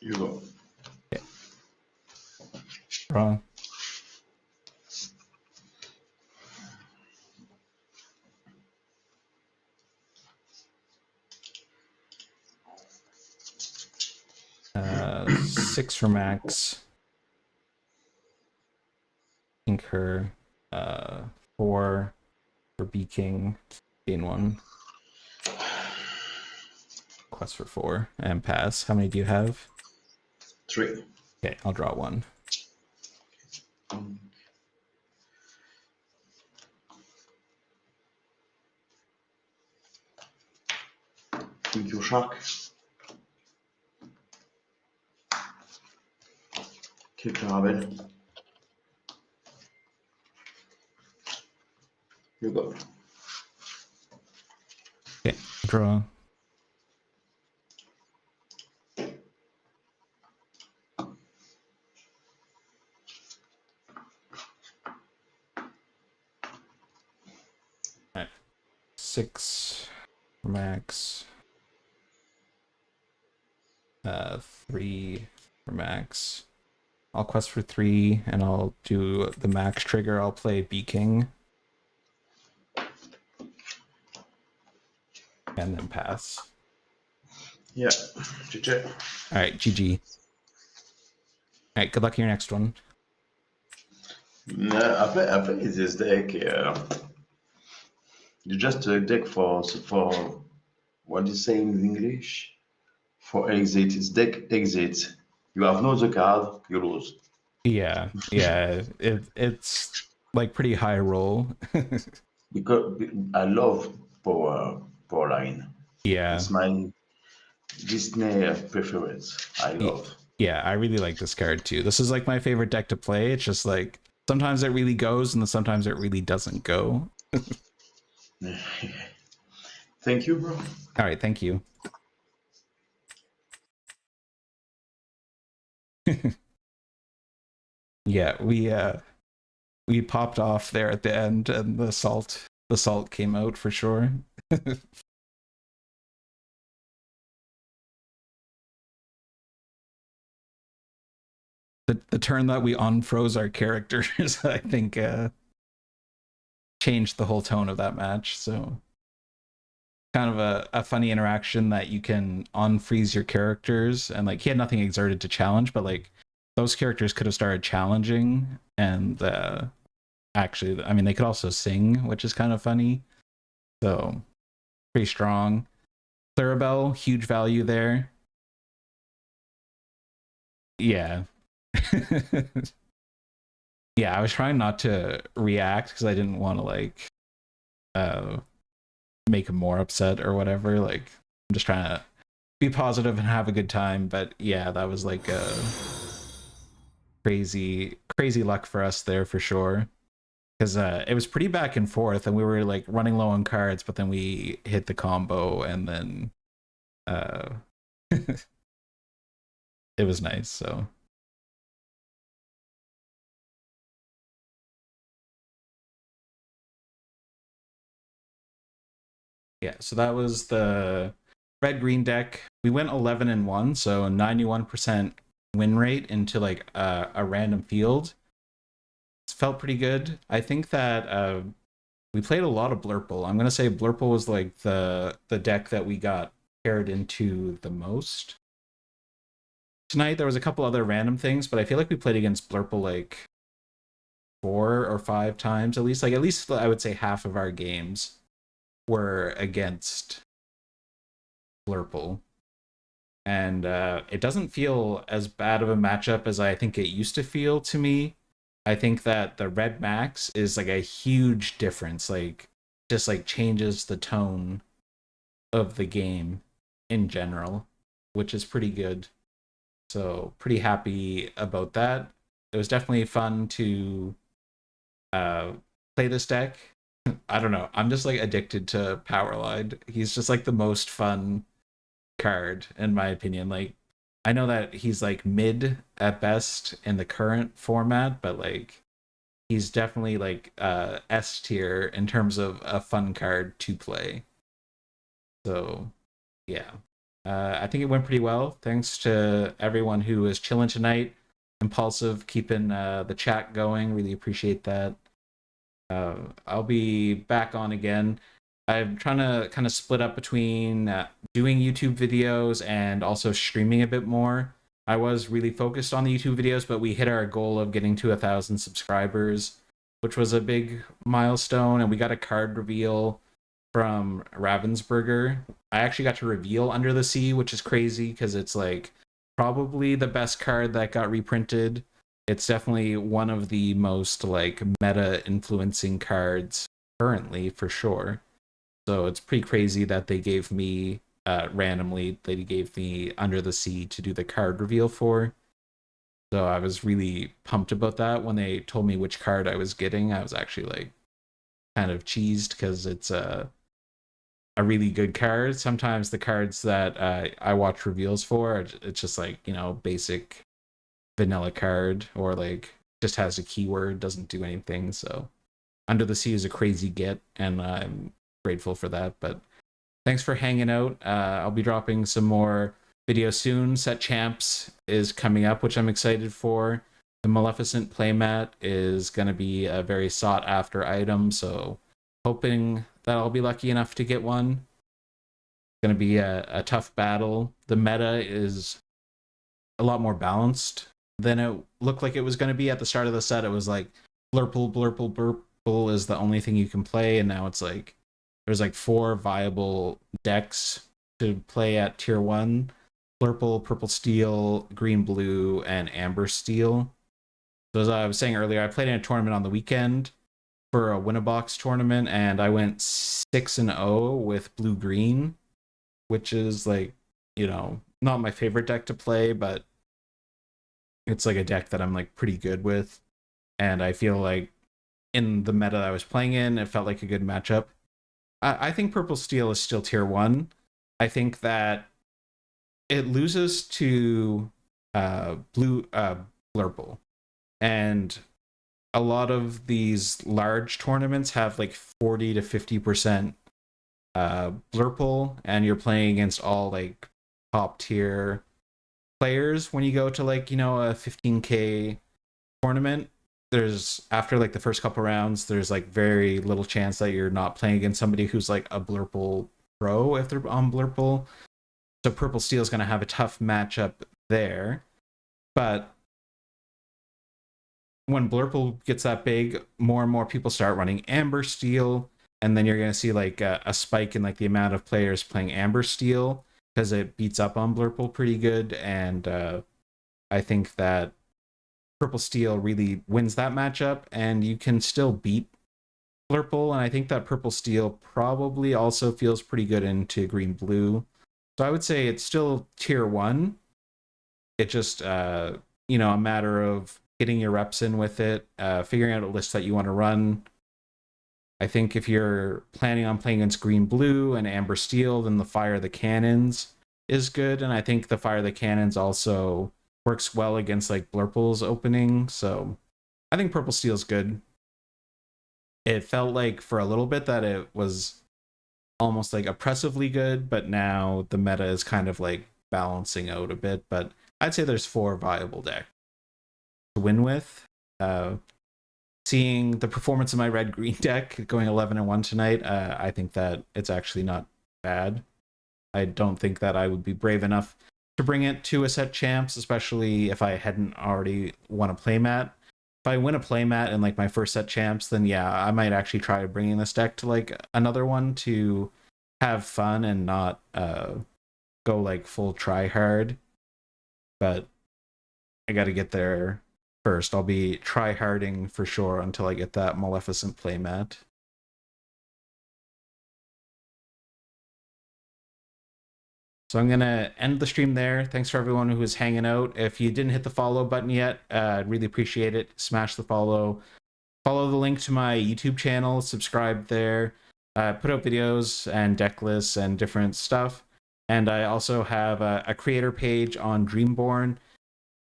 You go. Draw. Uh, 6 for Max. Incur. 4 for B King. Gain 1. Quest for 4 and pass. How many do you have? 3. Okay, I'll draw 1. Ink your shark. Kill Caramel. You go. Okay, draw. Alright. 6 for Max. 3 for Max. I'll quest for 3, and I'll do the Max trigger. I'll play B King. And then pass. Yeah. GG. Alright, GG. Alright, good luck in your next one. I play this deck. You just a deck for what do you say in English? For exit, it's deck exit. You have no other card, you lose. Yeah, it's like pretty high roll. Because I love Powerline. Yeah. It's my Disney preference. I love. Yeah, I really like this card too. This is like my favorite deck to play. It's just like sometimes it really goes and then sometimes it really doesn't go. Thank you, bro. All right, thank you. Yeah, we popped off there at the end and the salt came out for sure. The turn that we unfroze our characters, I think changed the whole tone of that match. So kind of a funny interaction that you can unfreeze your characters, and like he had nothing exerted to challenge, but like those characters could have started challenging, and actually, I mean, they could also sing, which is kind of funny. So pretty strong. Clarabelle, huge value there. Yeah. Yeah, I was trying not to react because I didn't want to like make him more upset or whatever. Like I'm just trying to be positive and have a good time. But yeah, that was like a crazy luck for us there for sure. Because it was pretty back and forth, and we were like running low on cards, but then we hit the combo, and then it was nice. So yeah, so that was the red-green deck. We went 11-1, so 91% win rate into like a random field. It felt pretty good. I think that we played a lot of Blurple. I'm gonna say Blurple was like the deck that we got paired into the most. Tonight there was a couple other random things, but I feel like we played against Blurple like 4 or 5 times at least. Like at least I would say half of our games were against Blurple. And it doesn't feel as bad of a matchup as I think it used to feel to me. I think that the red max is like a huge difference. Like just like changes the tone of the game in general, which is pretty good. So pretty happy about that. It was definitely fun to play this deck. I don't know. I'm just like addicted to Powerline. He's just like the most fun card in my opinion. Like I know that he's like mid at best in the current format, but like he's definitely like S tier in terms of a fun card to play. So yeah. I think it went pretty well. Thanks to everyone who was chilling tonight. Impulsive, keeping the chat going. Really appreciate that. I'll be back on again. I'm trying to kind of split up between doing YouTube videos and also streaming a bit more. I was really focused on the YouTube videos, but we hit our goal of getting to 1,000 subscribers, which was a big milestone, and we got a card reveal from Ravensburger. I actually got to reveal Under the Sea, which is crazy because it's like probably the best card that got reprinted. It's definitely one of the most like meta influencing cards currently for sure. So it's pretty crazy that they gave me randomly, they gave me Under the Sea to do the card reveal for. So I was really pumped about that. When they told me which card I was getting, I was actually like kind of cheesed because it's a really good card. Sometimes the cards that I watch reveals for, it's just like, you know, basic vanilla card, or like just has a keyword, doesn't do anything. So Under the Sea is a crazy get, and I'm grateful for that. But thanks for hanging out. I'll be dropping some more videos soon. Set Champs is coming up, which I'm excited for. The Maleficent playmat is going to be a very sought after item, so hoping that I'll be lucky enough to get one. It's going to be a tough battle. The meta is a lot more balanced than it looked like it was going to be at the start of the set. It was like blurple, blurple, blurple is the only thing you can play, and now it's like there's like 4 viable decks to play at tier 1. Blurple, purple steel, green blue, and amber steel. So as I was saying earlier, I played in a tournament on the weekend for a win-a-box tournament, and I went 6-0 with blue green, which is like, you know, not my favorite deck to play, but it's like a deck that I'm like pretty good with, and I feel like in the meta I was playing in, it felt like a good matchup. I think purple steel is still tier 1. I think that it loses to blurple, and a lot of these large tournaments have like 40 to 50% blurple, and you're playing against all like top tier players. When you go to like, you know, a 15k tournament, there's after like the first couple rounds, there's like very little chance that you're not playing against somebody who's like a blurple pro if they're on blurple. So purple steel is going to have a tough matchup there. But when blurple gets that big, more and more people start running amber steel, and then you're going to see like a spike in like the amount of players playing amber steel because it beats up on blurple pretty good. And I think that purple steel really wins that matchup, and you can still beat blurple. And I think that purple steel probably also feels pretty good into green blue. So I would say it's still tier 1. It just you know, a matter of getting your reps in with it, figuring out a list that you want to run. I think if you're planning on playing against green blue and amber steel, then the Fire the Cannons is good, and I think the Fire the Cannons also works well against like blurple's opening. So I think purple steel is good. It felt like for a little bit that it was almost like oppressively good, but now the meta is kind of like balancing out a bit. But I'd say there's 4 viable decks to win with. Seeing the performance of my red green deck going 11-1 tonight, I think that it's actually not bad. I don't think that I would be brave enough to bring it to a set champs, especially if I hadn't already won a playmat. If I win a playmat in like my first set champs, then yeah, I might actually try bringing this deck to like another one to have fun and not go like full try hard. But I got to get there first. I'll be try harding for sure until I get that Maleficent playmat. So I'm gonna end the stream there. Thanks for everyone who was hanging out. If you didn't hit the follow button yet, I'd really appreciate it. Smash the follow. Follow the link to my YouTube channel. Subscribe there. Put out videos and deck lists and different stuff. And I also have a creator page on Dreamborn.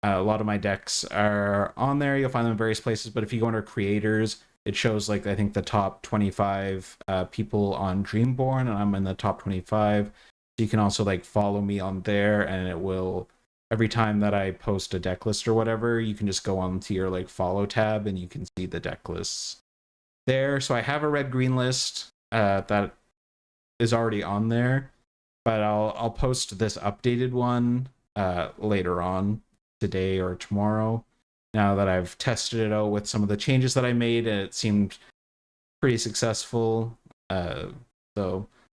A lot of my decks are on there. You'll find them in various places. But if you go under creators, it shows like I think the top 25 people on Dreamborn, and I'm in the top 25. So you can also like follow me on there, and it will every time that I post a deck list or whatever, you can just go on to your like follow tab and you can see the deck lists there. So I have a red green list that is already on there, but I'll post this updated one later on today or tomorrow. Now that I've tested it out with some of the changes that I made, and it seemed pretty successful. So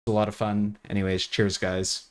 it's a lot of fun. Anyways, cheers, guys.